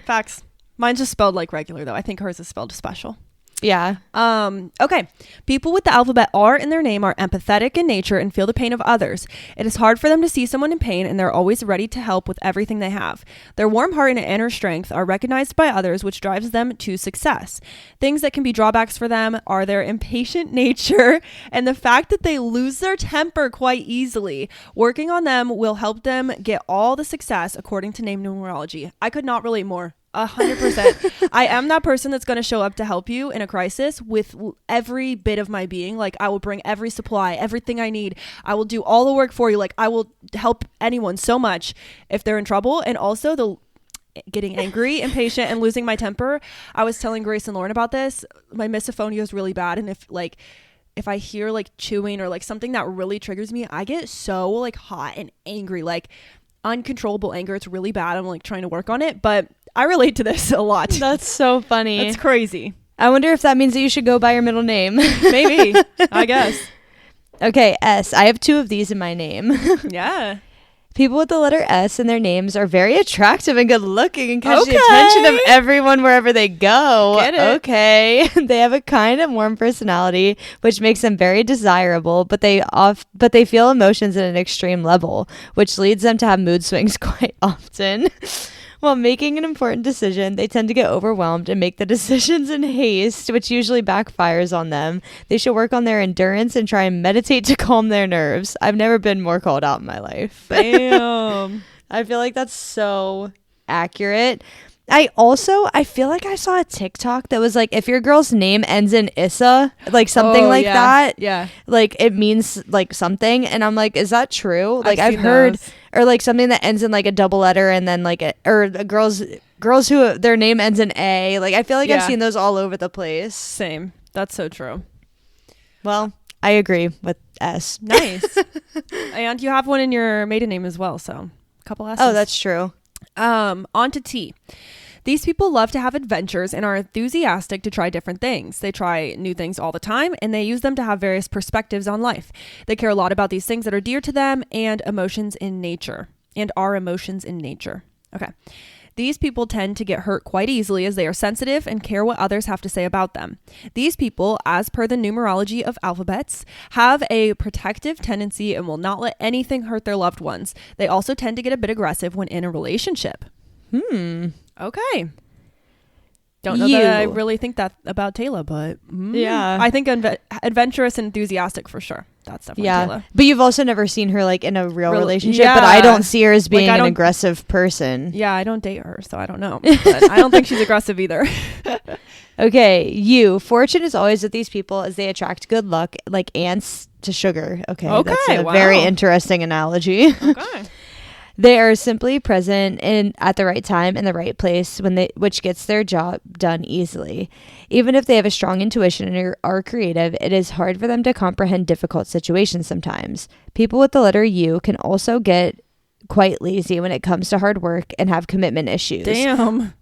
Facts. Mine's just spelled like regular though. I think hers is spelled special. Yeah. Okay. People with the alphabet R in their name are empathetic in nature and feel the pain of others. It is hard for them to see someone in pain and they're always ready to help with everything they have. Their warm heart and inner strength are recognized by others, which drives them to success. Things that can be drawbacks for them are their impatient nature and the fact that they lose their temper quite easily. Working on them will help them get all the success according to name numerology. I could not relate more. 100%. I am that person that's going to show up to help you in a crisis with every bit of my being. Like, I will bring every supply, everything I need. I will do all the work for you. Like, I will help anyone so much if they're in trouble. And also the getting angry, impatient, and losing my temper. I was telling Grace and Lauren about this. My misophonia is really bad. And if I hear like chewing or like something that really triggers me, I get so like hot and angry, like uncontrollable anger. It's really bad. I'm like trying to work on it, but I relate to this a lot. That's so funny. It's crazy. I wonder if that means that you should go by your middle name. Maybe. I guess. Okay, S. I have 2 of these in my name. Yeah. People with the letter S in their names are very attractive and good looking and catch the attention of everyone wherever they go. Get it? Okay. They have a kind and warm personality, which makes them very desirable, but they feel emotions at an extreme level, which leads them to have mood swings quite often. While making an important decision, they tend to get overwhelmed and make the decisions in haste, which usually backfires on them. They should work on their endurance and try and meditate to calm their nerves. I've never been more called out in my life. Damn. I feel like that's so accurate. I feel like I saw a TikTok that was like, if your girl's name ends in Issa, like something that. Yeah. Like it means like something. And I'm like, is that true? Like I've heard those. Or like something that ends in like a double letter and then like girls who their name ends in A. Like I feel like I've seen those all over the place. Same. That's so true. Well, I agree with S. Nice. And you have one in your maiden name as well. So a couple S's. Oh, that's true. On to T. These people love to have adventures and are enthusiastic to try different things. They try new things all the time, and they use them to have various perspectives on life. They care a lot about these things that are dear to them and emotions in nature, and are emotions in nature. Okay. These people tend to get hurt quite easily as they are sensitive and care what others have to say about them. These people, as per the numerology of alphabets, have a protective tendency and will not let anything hurt their loved ones. They also tend to get a bit aggressive when in a relationship. Okay. Don't know that I really think that about Taylor, but yeah, I think adventurous and enthusiastic for sure. That's definitely Taylor. But you've also never seen her like in a real relationship, but I don't see her as being an aggressive person. Yeah, I don't date her, so I don't know. But I don't think she's aggressive either. Okay, fortune is always with these people as they attract good luck like ants to sugar. Okay, that's a very interesting analogy. Okay. They are simply present at the right time in the right place which gets their job done easily. Even if they have a strong intuition and are creative, it is hard for them to comprehend difficult situations sometimes. People with the letter U can also get quite lazy when it comes to hard work and have commitment issues. Damn.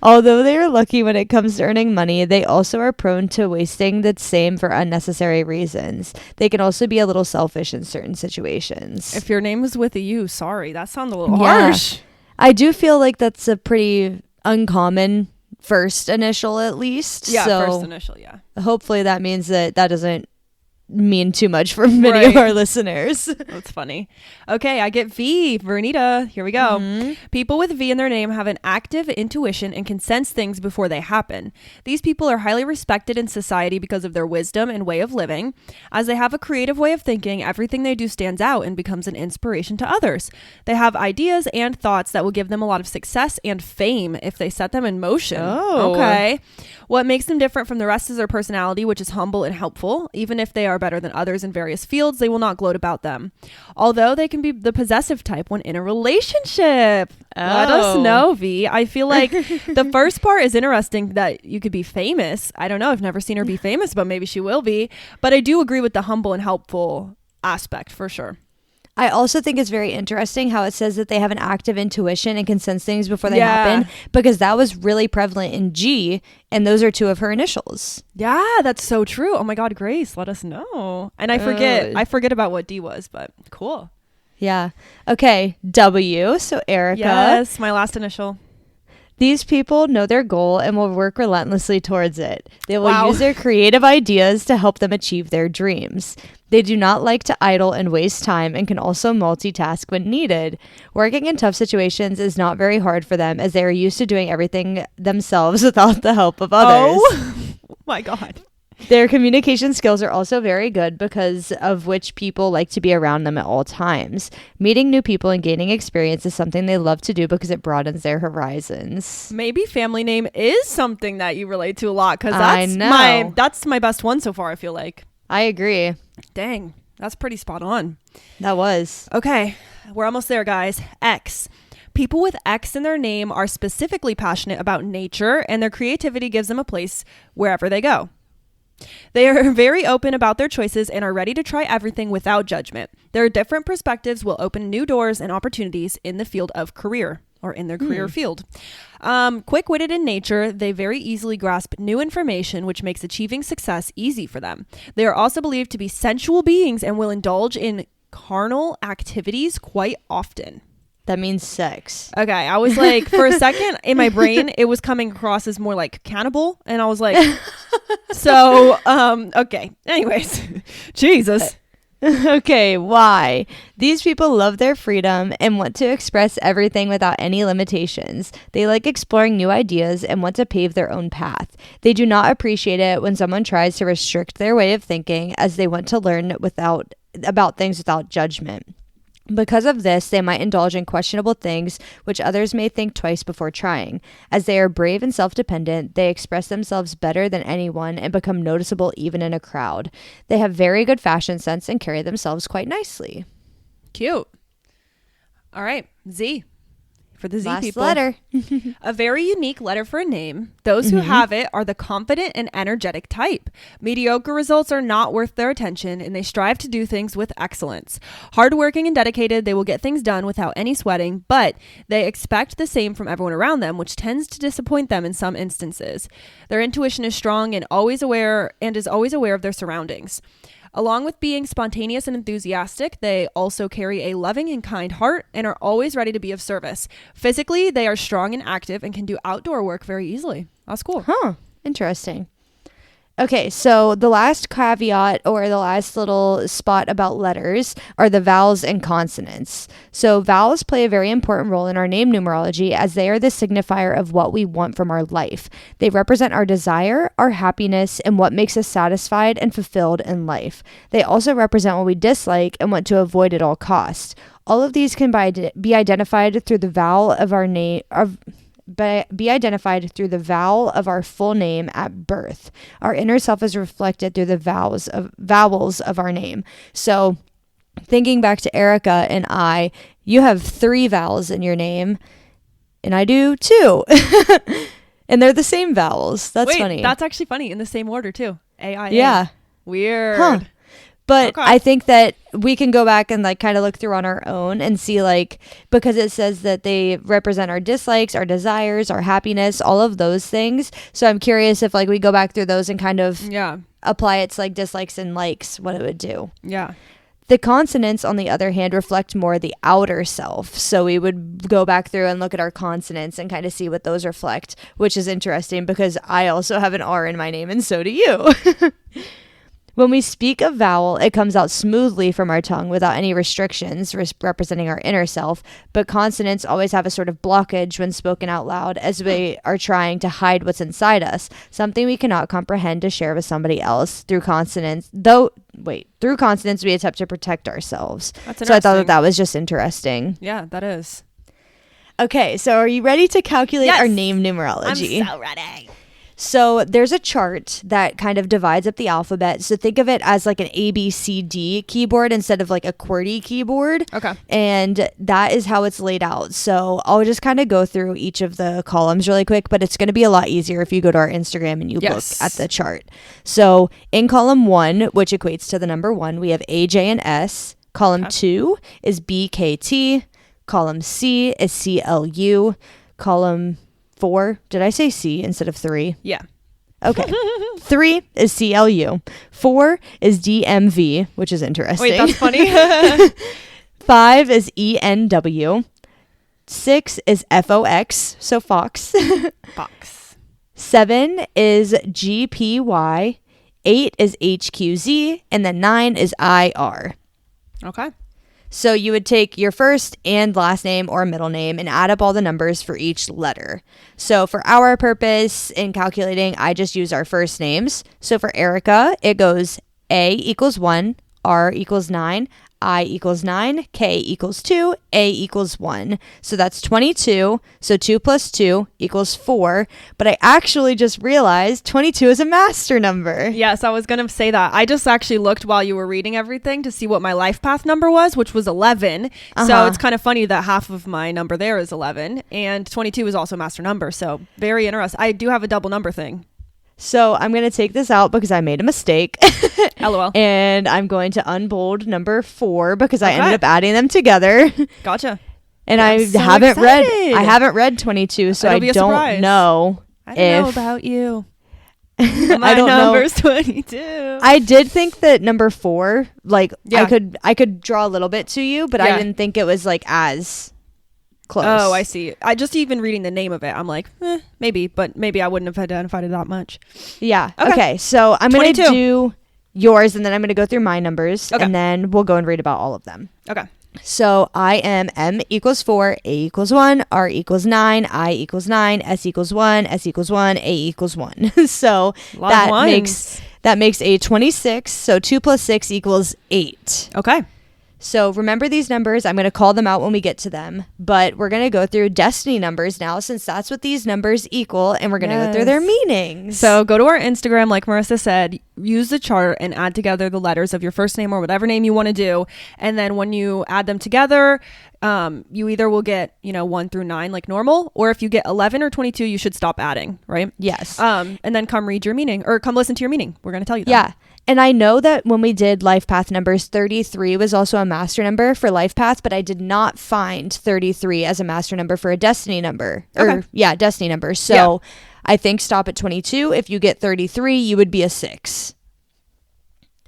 Although they are lucky when it comes to earning money, they also are prone to wasting the same for unnecessary reasons. They can also be a little selfish in certain situations. If your name was with a U, sorry, that sounds a little harsh. I do feel like that's a pretty uncommon first initial at least. Yeah, so first initial, yeah. Hopefully that means that doesn't mean too much for many of our listeners. That's funny. Okay, I get V. Vernita. Here we go. Mm-hmm. People with V in their name have an active intuition and can sense things before they happen. These people are highly respected in society because of their wisdom and way of living. As they have a creative way of thinking, everything they do stands out and becomes an inspiration to others. They have ideas and thoughts that will give them a lot of success and fame if they set them in motion. Oh. Okay. What makes them different from the rest is their personality, which is humble and helpful. Even if they are better than others in various fields, they will not gloat about them. Although they can be the possessive type when in a relationship. Let us know, V. I feel like the first part is interesting that you could be famous. I don't know. I've never seen her be famous, but maybe she will be. But I do agree with the humble and helpful aspect for sure. I also think it's very interesting how it says that they have an active intuition and can sense things before they happen, because that was really prevalent in G, and those are two of her initials. Yeah, that's so true. Oh my God, Grace, let us know. And I forget about what D was, but cool. Yeah. Okay, W, so Arika. Yes, my last initial. These people know their goal and will work relentlessly towards it. They will use their creative ideas to help them achieve their dreams. They do not like to idle and waste time and can also multitask when needed. Working in tough situations is not very hard for them as they are used to doing everything themselves without the help of others. Oh my God. Their communication skills are also very good, because of which people like to be around them at all times. Meeting new people and gaining experience is something they love to do because it broadens their horizons. Maybe family name is something that you relate to a lot, because that's my best one so far, I feel like. I agree. Dang, that's pretty spot on. That was. Okay, we're almost there, guys. X. People with X in their name are specifically passionate about nature, and their creativity gives them a place wherever they go. They are very open about their choices and are ready to try everything without judgment. Their different perspectives will open new doors and opportunities in the field of career, or in their career field. Quick-witted in nature, they very easily grasp new information, which makes achieving success easy for them. They are also believed to be sensual beings and will indulge in carnal activities quite often. That means sex. Okay, I was like, for a second in my brain, it was coming across as more like cannibal. And I was like, so, okay. Anyways, Jesus. Okay, why? These people love their freedom and want to express everything without any limitations. They like exploring new ideas and want to pave their own path. They do not appreciate it when someone tries to restrict their way of thinking, as they want to learn about things without judgment. Because of this, they might indulge in questionable things which others may think twice before trying. As they are brave and self-dependent, they express themselves better than anyone and become noticeable even in a crowd. They have very good fashion sense and carry themselves quite nicely. Cute. All right, Z. For the Z Last people. letter. A very unique letter for a name. Those who have it are the confident and energetic type. Mediocre results are not worth their attention, and they strive to do things with excellence. Hardworking and dedicated, they will get things done without any sweating, but they expect the same from everyone around them, which tends to disappoint them in some instances. Their intuition is strong and is always aware of their surroundings. Along with being spontaneous and enthusiastic, they also carry a loving and kind heart and are always ready to be of service. Physically, they are strong and active and can do outdoor work very easily. That's cool. Huh. Interesting. Okay, so the last caveat or the last little spot about letters are the vowels and consonants. So vowels play a very important role in our name numerology, as they are the signifier of what we want from our life. They represent our desire, our happiness, and what makes us satisfied and fulfilled in life. They also represent what we dislike and want to avoid at all costs. All of these can be identified through the vowel of our name. Be identified through the vowel of our full name at birth. Our inner self is reflected through the vowels of our name. So thinking back to Arika and I, you have 3 vowels in your name, and I do too. And they're the same vowels. That's funny. That's actually funny. In the same order too. A-I-A. Yeah. Weird. Huh. But okay. I think that we can go back and like kind of look through on our own and see, like, because it says that they represent our dislikes, our desires, our happiness, all of those things. So I'm curious if like we go back through those and kind of apply it to like dislikes and likes, what it would do. Yeah. The consonants, on the other hand, reflect more the outer self. So we would go back through and look at our consonants and kind of see what those reflect, which is interesting because I also have an R in my name and so do you. When we speak a vowel, it comes out smoothly from our tongue without any restrictions, representing our inner self, but consonants always have a sort of blockage when spoken out loud, as we are trying to hide what's inside us, something we cannot comprehend to share with somebody else. Through consonants, we attempt to protect ourselves. That's so I thought that was just interesting. Yeah, that is. Okay, so are you ready to calculate our name numerology? I'm so ready. So there's a chart that kind of divides up the alphabet. So think of it as like an ABCD keyboard instead of like a QWERTY keyboard. Okay. And that is how it's laid out. So I'll just kind of go through each of the columns really quick, but it's going to be a lot easier if you go to our Instagram and you look at the chart. So in column 1, which equates to the number 1, we have AJ and S. Column 2 is BKT. Column C is CLU. Column 4. Did I say C instead of 3? Yeah. Okay. 3 is CLU. 4 is DMV, which is interesting. Wait, that's funny. 5 is ENW. 6 is FOX, so Fox. Fox. 7 is GPY. 8 is HQZ. And then 9 is IR. Okay. So you would take your first and last name or middle name and add up all the numbers for each letter. So for our purpose in calculating, I just use our first names. So for Arika, it goes A equals 1, R equals 9, I equals 9, K equals 2, A equals 1. So that's 22. So 2 plus 2 equals 4. But I actually just realized 22 is a master number. Yes, I was going to say that. I just actually looked while you were reading everything to see what my life path number was, which was 11. So it's kind of funny that half of my number there is 11. And 22 is also a master number. So very interesting. I do have a double number thing. So I'm going to take this out because I made a mistake. LOL. And I'm going to unbold number 4 because I ended up adding them together. Gotcha. And I haven't read 22, so I don't know. I don't know about you. My number's 22. I did think that number 4, like, I could draw a little bit to you, but I didn't think it was like as close. Oh, I see. I just even reading the name of it, I'm like, maybe, but maybe I wouldn't have identified it that much. Yeah. Okay. So I'm going to do yours, and then I'm going to go through my numbers, and then we'll go and read about all of them. Okay. So I am M equals 4, A equals 1, R equals 9, I equals 9, S equals 1, S equals 1, A equals 1. So that makes a 26. So 2 plus 6 equals 8. Okay. So remember these numbers. I'm going to call them out when we get to them, but we're going to go through destiny numbers now, since that's what these numbers equal, and we're going to go through their meanings. So go to our Instagram, like Marissa said, use the chart and add together the letters of your first name or whatever name you want to do. And then when you add them together, you either will get, 1 through 9 like normal, or if you get 11 or 22, you should stop adding, right? Yes. And then come read your meaning, or come listen to your meaning. We're going to tell you that. Yeah. And I know that when we did life path numbers, 33 was also a master number for life path, but I did not find 33 as a master number for a destiny number. Destiny number. So I think stop at 22. If you get 33, you would be a 6.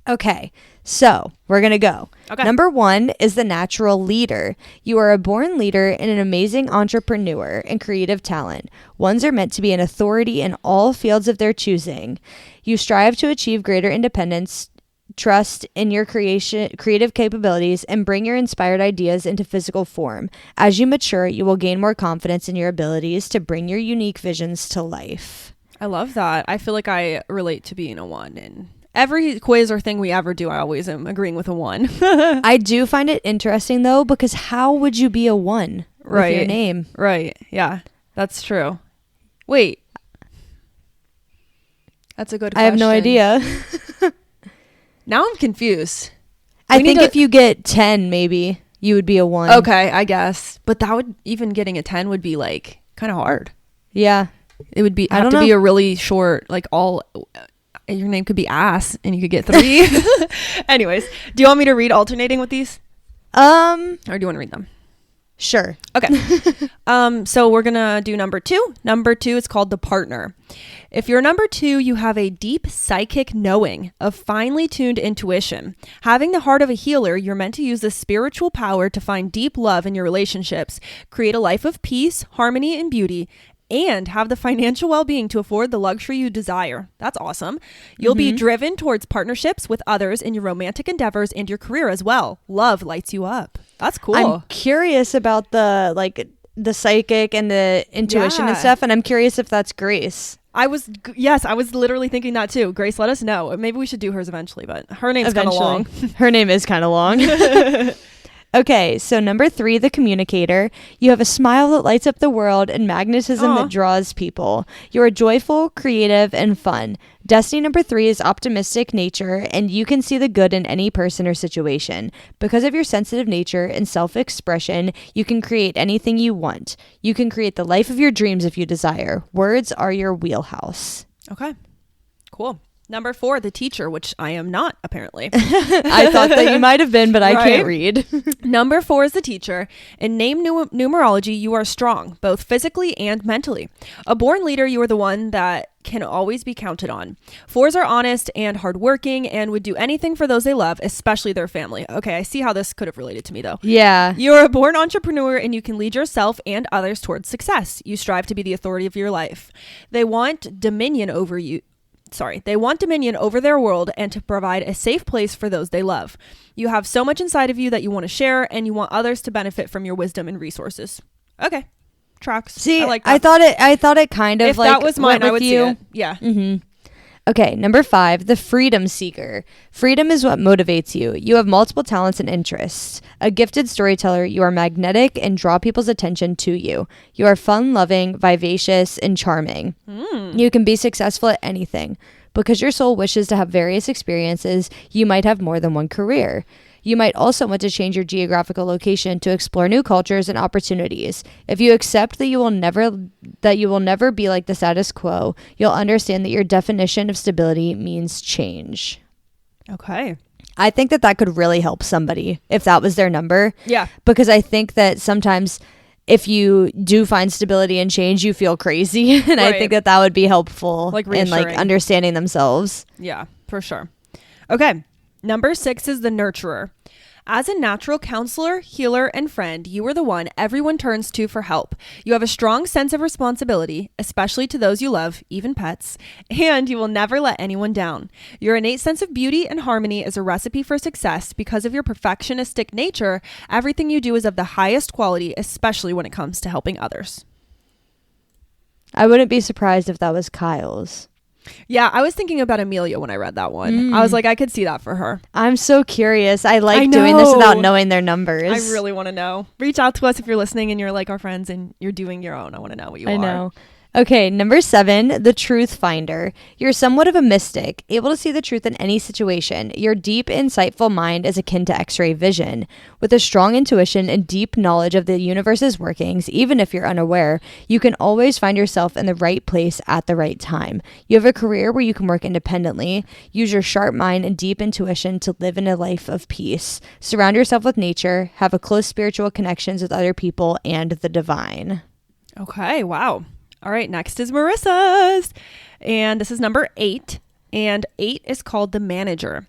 Okay. So we're going to go. Okay. Number 1 is the natural leader. You are a born leader and an amazing entrepreneur and creative talent. Ones are meant to be an authority in all fields of their choosing. You strive to achieve greater independence, trust in your creative capabilities, and bring your inspired ideas into physical form. As you mature, you will gain more confidence in your abilities to bring your unique visions to life. I love that. I feel like I relate to being a 1, and every quiz or thing we ever do, I always am agreeing with a 1. I do find it interesting, though, because how would you be a 1 with your name? Right. Yeah, that's true. Wait. That's a good question. I have no idea. Now I'm confused. I think if you get 10, maybe, you would be a 1. Okay, I guess. But even getting a 10 would be like kind of hard. Yeah. It would be have to be a really short, like your name could be ass and you could get 3. Anyways, do you want me to read alternating with these? Or do you want to read them? Sure. Okay. So we're going to do number 2. Number 2 is called the partner. If you're number 2, you have a deep psychic knowing, a finely tuned intuition. Having the heart of a healer, you're meant to use this spiritual power to find deep love in your relationships, create a life of peace, harmony, and beauty, and have the financial well-being to afford the luxury you desire. That's awesome. You'll be driven towards partnerships with others in your romantic endeavors and your career as well. Love lights you up. That's cool. I'm curious about the psychic and the intuition and stuff, and I'm curious if that's Grace. I was literally thinking that too. Grace, let us know. Maybe we should do hers eventually, but her name's kind of long. Her name is kind of long. Okay, so number 3, the communicator. You have a smile that lights up the world and magnetism that draws people. You are joyful, creative, and fun. Destiny number 3 is optimistic nature, and you can see the good in any person or situation. Because of your sensitive nature and self-expression, you can create anything you want. You can create the life of your dreams if you desire. Words are your wheelhouse. Okay, cool. Number 4, the teacher, which I am not, apparently. I thought that you might have been, but I can't read. Number 4 is the teacher. In name numerology, you are strong, both physically and mentally. A born leader, you are the one that can always be counted on. 4s are honest and hardworking and would do anything for those they love, especially their family. Okay, I see how this could have related to me, though. Yeah. You're a born entrepreneur and you can lead yourself and others towards success. You strive to be the authority of your life. They want dominion over their world and to provide a safe place for those they love. You have so much inside of you that you want to share, and you want others to benefit from your wisdom and resources. Okay. Tracks. See, I like that. I thought it kind of if that was mine, I would see it. Yeah. Mm-hmm. Okay, number 5, the freedom seeker. Freedom is what motivates you. You have multiple talents and interests. A gifted storyteller, you are magnetic and draw people's attention to you. You are fun-loving, vivacious, and charming. You can be successful at anything. Because your soul wishes to have various experiences, you might have more than one career. You might also want to change your geographical location to explore new cultures and opportunities. If you accept that you will never be like the status quo, you'll understand that your definition of stability means change. Okay. I think that could really help somebody if that was their number. Yeah. Because I think that sometimes if you do find stability and change, you feel crazy. And I think that would be helpful in like understanding themselves. Yeah, for sure. Okay. Number 6 is the nurturer. As a natural counselor, healer, and friend, you are the one everyone turns to for help. You have a strong sense of responsibility, especially to those you love, even pets, and you will never let anyone down. Your innate sense of beauty and harmony is a recipe for success. Because of your perfectionistic nature, everything you do is of the highest quality, especially when it comes to helping others. I wouldn't be surprised if that was Kyle's. Yeah, I was thinking about Amelia when I read that one. I was like, I could see that for her. I'm so curious. I like doing this without knowing their numbers. I really want to know. Reach out to us if you're listening and you're like our friends and you're doing your own. I want to know what you are. I know. Okay, number 7, the truth finder. You're somewhat of a mystic, able to see the truth in any situation. Your deep, insightful mind is akin to X-ray vision. With a strong intuition and deep knowledge of the universe's workings, even if you're unaware, you can always find yourself in the right place at the right time. You have a career where you can work independently. Use your sharp mind and deep intuition to live in a life of peace. Surround yourself with nature. Have a close spiritual connections with other people and the divine. Okay, wow. All right, next is Marissa's. And this is number 8. And 8 is called the manager.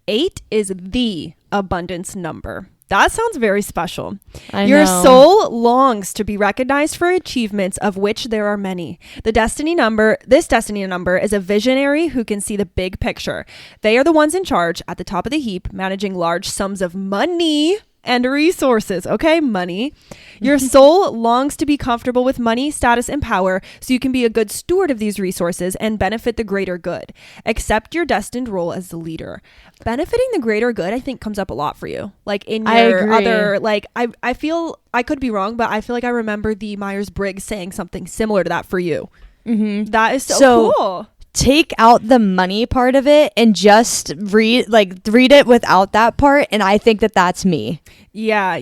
8 is the abundance number. That sounds very special. Your soul longs to be recognized for achievements, of which there are many. This destiny number is a visionary who can see the big picture. They are the ones in charge at the top of the heap, managing large sums of money and resources. Okay, money. Your soul longs to be comfortable with money, status, and power, so you can be a good steward of these resources and benefit the greater good. Accept your destined role as the leader. Benefiting the greater good, I think, comes up a lot for you. Like in your other, like, I feel, I could be wrong, but I feel like I remember the Myers-Briggs saying something similar to that for you. Mm-hmm. That is so cool. Take out the money part of it and just read it without that part, and I think that that's me. Yeah.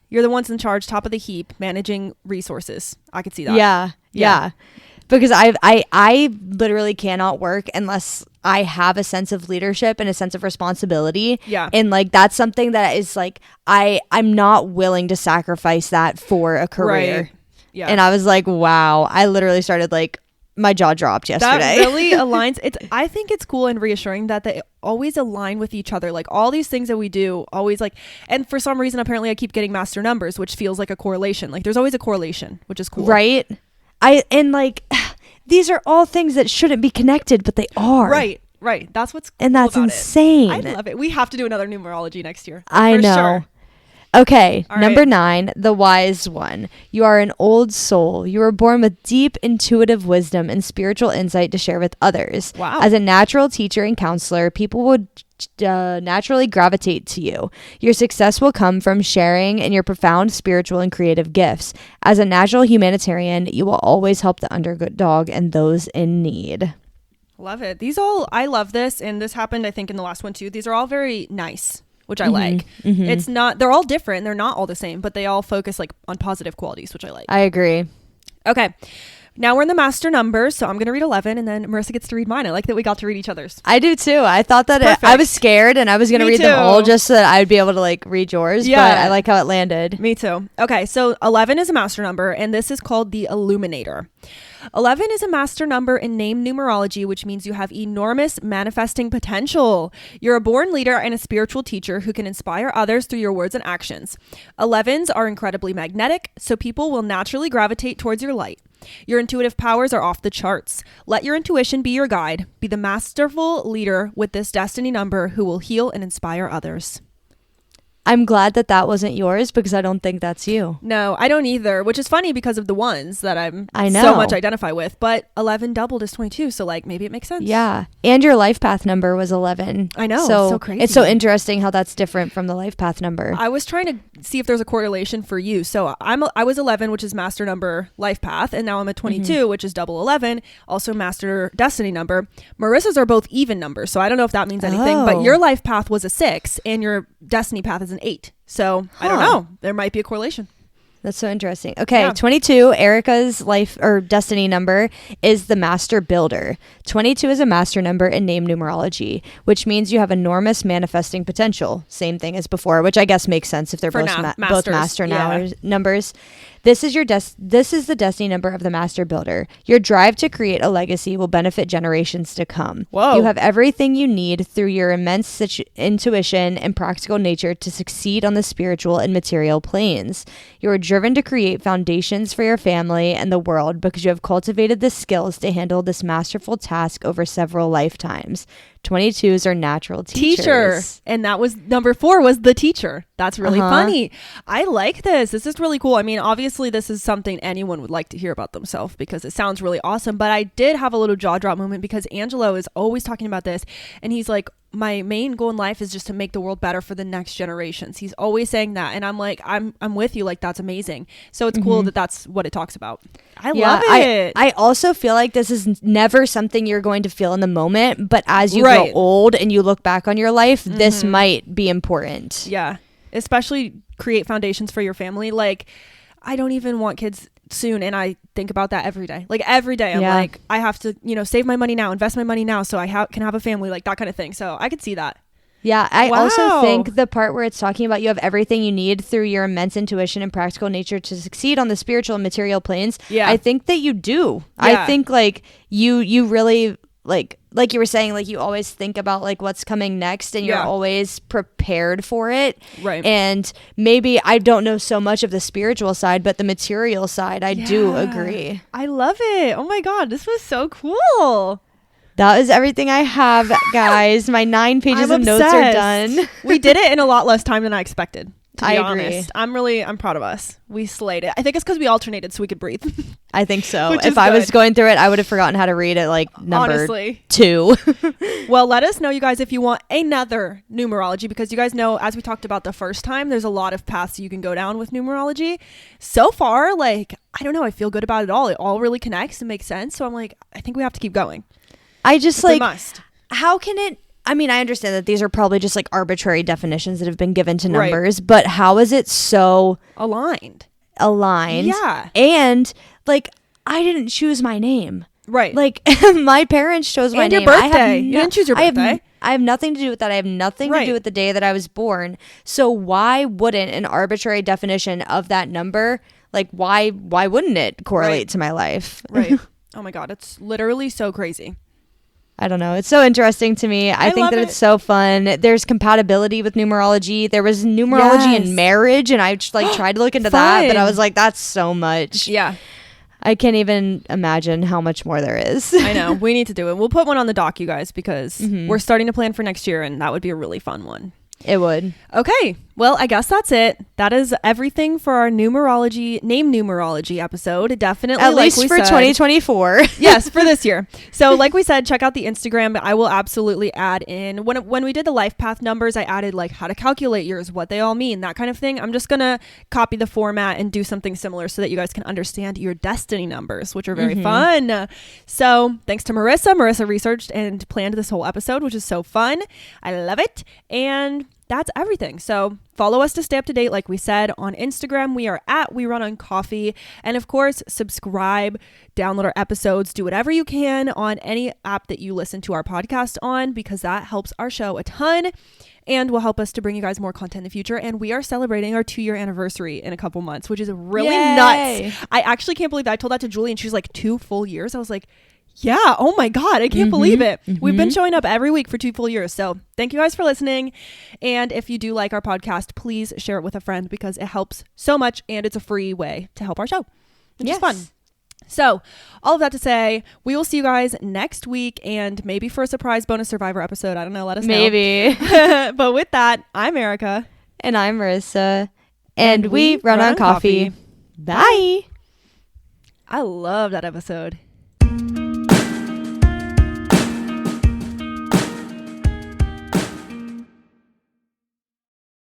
You're the ones in charge, top of the heap, managing resources. I could see that. Yeah. Because I literally cannot work unless I have a sense of leadership and a sense of responsibility. Yeah. And like that's something that is like I'm not willing to sacrifice that for a career. Right. Yeah. And I was like, wow. I literally started like my jaw dropped yesterday. That really aligns. I think it's cool and reassuring that they always align with each other. Like all these things that we do always like, and for some reason, apparently I keep getting master numbers, which feels like a correlation. Like there's always a correlation, which is cool. Right. And like, these are all things that shouldn't be connected, but they are. Right. That's what's cool. And that's insane. I love it. We have to do another numerology next year. I know. Sure. Okay, number 9, the wise one. You are an old soul. You were born with deep intuitive wisdom and spiritual insight to share with others. Wow. As a natural teacher and counselor, people would naturally gravitate to you. Your success will come from sharing in your profound spiritual and creative gifts. As a natural humanitarian, you will always help the underdog and those in need. Love it. I love this, and this happened, I think, in the last one too. These are all very nice, which I like. Mm-hmm. It's not, they're all different. They're not all the same, but they all focus like on positive qualities, which I like. I agree. Okay. Now we're in the master numbers. So I'm going to read 11 and then Marissa gets to read mine. I like that we got to read each other's. I do too. I thought that I was scared and I was going to read them all just so that I would be able to like read yours. Yeah. But I like how it landed. Me too. Okay. So 11 is a master number and this is called the Illuminator. 11 is a master number in name numerology, which means you have enormous manifesting potential. You're a born leader and a spiritual teacher who can inspire others through your words and actions. 11s are incredibly magnetic, so people will naturally gravitate towards your light. Your intuitive powers are off the charts. Let your intuition be your guide. Be the masterful leader with this destiny number who will heal and inspire others. I'm glad that wasn't yours because I don't think that's you. No, I don't either, which is funny because of the ones that I know so much identify with. But 11 doubled is 22, so like maybe it makes sense. Yeah, and your life path number was 11. I know, so crazy. It's so interesting how that's different from the life path number. I was trying to see if there's a correlation for you. So I was 11, which is master number life path, and now I'm at 22, which is double 11, also master destiny number. Marissa's are both even numbers, so I don't know if that means anything. But your life path was a 6, and your destiny path is an 8. So I don't know. There might be a correlation. That's so interesting. Okay, 22, Arika's life or destiny number is the master builder. 22 is a master number in name numerology, which means you have enormous manifesting potential. Same thing as before, which I guess makes sense if they're both master numbers. This is the destiny number of the master builder. Your drive to create a legacy will benefit generations to come. Whoa. You have everything you need through your immense intuition and practical nature to succeed on the spiritual and material planes. You are driven to create foundations for your family and the world because you have cultivated the skills to handle this masterful task over several lifetimes. 22s are natural teachers. And that was number 4 was the teacher. That's really funny. I like this. This is really cool. I mean, obviously this is something anyone would like to hear about themselves because it sounds really awesome. But I did have a little jaw drop moment because Angelo is always talking about this. And he's like, my main goal in life is just to make the world better for the next generations. He's always saying that. And I'm like, I'm with you. Like, that's amazing. So it's cool that that's what it talks about. I love it. I also feel like this is never something you're going to feel in the moment. But as you grow old and you look back on your life, this might be important. Yeah. Especially create foundations for your family. Like, I don't even want kids soon, and I think about that every day. Like every day I'm like, I have to, save my money now, invest my money now so I can have a family, like that kind of thing. So I could see that. Yeah, I also think the part where it's talking about you have everything you need through your immense intuition and practical nature to succeed on the spiritual and material planes. Yeah, I think that you do. Yeah. I think like you really like you were saying, like you always think about like what's coming next and you're always prepared for it. Right. And maybe I don't know so much of the spiritual side, but the material side, I do agree. I love it. Oh my God, this was so cool. That is everything I have, guys. My 9 pages of notes are done. We did it in a lot less time than I expected. To be honest. I'm proud of us. We slayed it. I think it's because we alternated so we could breathe. I think so. If I was going through it, I would have forgotten how to read it like number 2. Well, let us know, you guys, if you want another numerology, because you guys know, as we talked about the first time, there's a lot of paths you can go down with numerology. So far, like, I don't know, I feel good about it all. It all really connects and makes sense. So I'm like, I think we have to keep going. I just like, how can it, I mean, I understand that these are probably just like arbitrary definitions that have been given to numbers, but how is it so aligned? Yeah. And like, I didn't choose my name. Right. Like my parents chose my name. And your birthday. You didn't choose your birthday. I have nothing to do with that. I have nothing to do with the day that I was born. So why wouldn't an arbitrary definition of that number, like why wouldn't it correlate to my life? Right. Oh my God. It's literally so crazy. I don't know. It's so interesting to me. I think that it's so fun. There's compatibility with numerology. There was numerology in marriage, and I just like tried to look into that, but I was like, that's so much. Yeah. I can't even imagine how much more there is. I know. We need to do it. We'll put one on the doc, you guys, because we're starting to plan for next year, and that would be a really fun one. It would. Okay. Well, I guess that's it. That is everything for our name numerology episode. Definitely. At least for 2024. Yes, for this year. So like we said, check out the Instagram. I will absolutely add in when we did the life path numbers, I added like how to calculate yours, what they all mean, that kind of thing. I'm just going to copy the format and do something similar so that you guys can understand your destiny numbers, which are very fun. So thanks to Marissa. Marissa researched and planned this whole episode, which is so fun. I love it. And that's everything. So follow us to stay up to date. Like we said, on Instagram, we are at We Run on Coffee. And of course, subscribe, download our episodes, do whatever you can on any app that you listen to our podcast on, because that helps our show a ton and will help us to bring you guys more content in the future. And we are celebrating our 2-year anniversary in a couple months, which is really nuts. I actually can't believe that. I told that to Julie and she's like, 2 full years. I was like, yeah. Oh my God. I can't believe it. We've been showing up every week for 2 full years. So thank you guys for listening. And if you do like our podcast, please share it with a friend because it helps so much. And it's a free way to help our show, which is fun. So all of that to say, we will see you guys next week and maybe for a surprise bonus Survivor episode. I don't know. Let us know. Maybe. But with that, I'm Arika. And I'm Marissa. And we run on coffee. Bye. I love that episode.